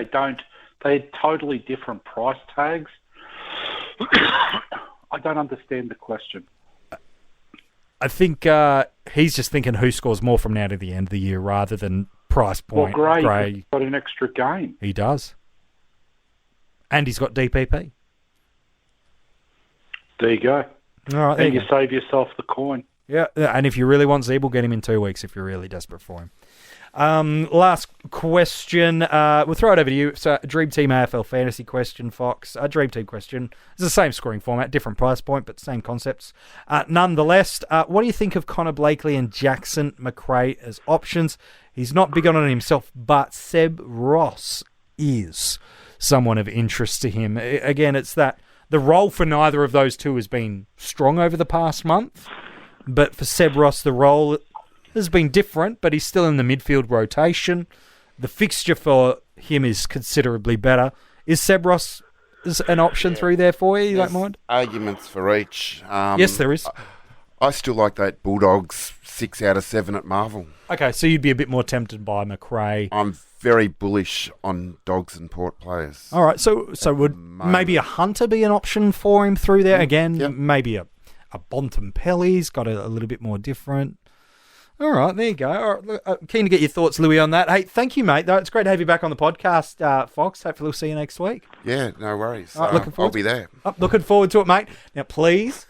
[SPEAKER 7] They're totally different price tags. I don't understand the question.
[SPEAKER 6] I think he's just thinking who scores more from now to the end of the year rather than price point.
[SPEAKER 7] Well, Gray's got an extra game.
[SPEAKER 6] He does. And he's got DPP.
[SPEAKER 7] There you go.
[SPEAKER 6] All right,
[SPEAKER 7] and you save yourself the coin.
[SPEAKER 6] Yeah, and if you really want Zeeble, get him in 2 weeks if you're really desperate for him. Last question. We'll throw it over to you. So, Dream Team AFL Fantasy question, Fox. A Dream Team question. It's the same scoring format, different price point, but same concepts. Nonetheless, what do you think of Connor Blakely and Jackson McRae as options? He's not big on it himself, but Seb Ross is someone of interest to him. Again, it's that the role for neither of those two has been strong over the past month, but for Seb Ross, the role has been different, but he's still in the midfield rotation. The fixture for him is considerably better. Is Seb Ross an option through there for you? You don't mind?
[SPEAKER 8] Arguments for each.
[SPEAKER 6] Yes, there is.
[SPEAKER 8] I still like that Bulldogs 6 out of 7 at Marvel.
[SPEAKER 6] Okay, so you'd be a bit more tempted by McRae.
[SPEAKER 8] I'm very bullish on Dogs and Port players.
[SPEAKER 6] All right, so would maybe a Hunter be an option for him through there? Again, maybe a Bontempelli's got a little bit more different. All right, there you go. All right, keen to get your thoughts, Louis, on that. Hey, thank you, mate. It's great to have you back on the podcast, Fox. Hopefully we'll see you next week.
[SPEAKER 8] Yeah, no worries.
[SPEAKER 6] Right,
[SPEAKER 8] I'll be there.
[SPEAKER 6] Looking forward to it, mate. Now, please,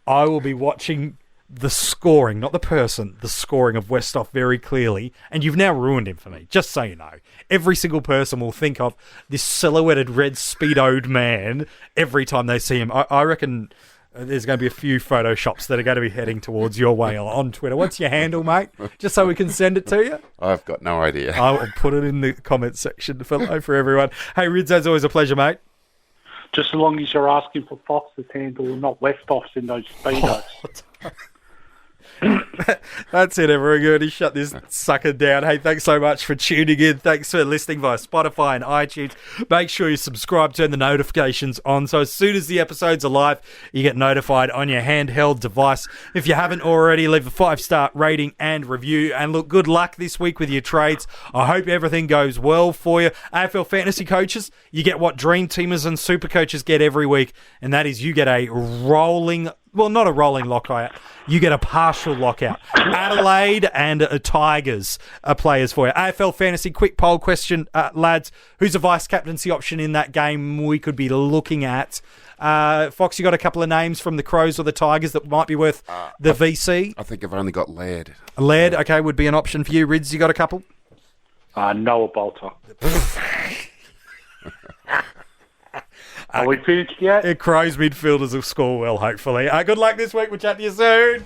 [SPEAKER 6] I will be watching the scoring, not the person, the scoring of Westhoff very clearly. And you've now ruined him for me, just so you know. Every single person will think of this silhouetted red speedoed man every time they see him. I reckon there's going to be a few photoshops that are going to be heading towards your way on Twitter. What's your handle, mate? Just so we can send it to you.
[SPEAKER 8] I've got no idea.
[SPEAKER 6] I will put it in the comments section for everyone. Hey, Rids, as always, a pleasure, mate.
[SPEAKER 7] Just as long as you're asking for Fox's handle and not Westhoff's in those speedos.
[SPEAKER 6] That's it, everyone. Good. He shut this sucker down. Hey, thanks so much for tuning in. Thanks for listening via Spotify and iTunes. Make sure you subscribe, turn the notifications on, so as soon as the episodes are live, you get notified on your handheld device. If you haven't already, leave a 5-star rating and review. And look, good luck this week with your trades. I hope everything goes well for you. AFL Fantasy Coaches, you get what Dream Teamers and Supercoaches get every week, and that is you get a rolling... Well, not a rolling lockout. You get a partial lockout. Adelaide and Tigers are players for you. AFL Fantasy, quick poll question, lads. Who's a vice-captaincy option in that game we could be looking at? Fox, you got a couple of names from the Crows or the Tigers that might be worth the VC?
[SPEAKER 8] I think I've only got Laird.
[SPEAKER 6] Laird, okay, would be an option for you. Rids, you got a couple?
[SPEAKER 7] Noah Bolter. Are we finished yet?
[SPEAKER 6] Crows midfielders will score well, hopefully. Good luck this week. We'll chat to you soon.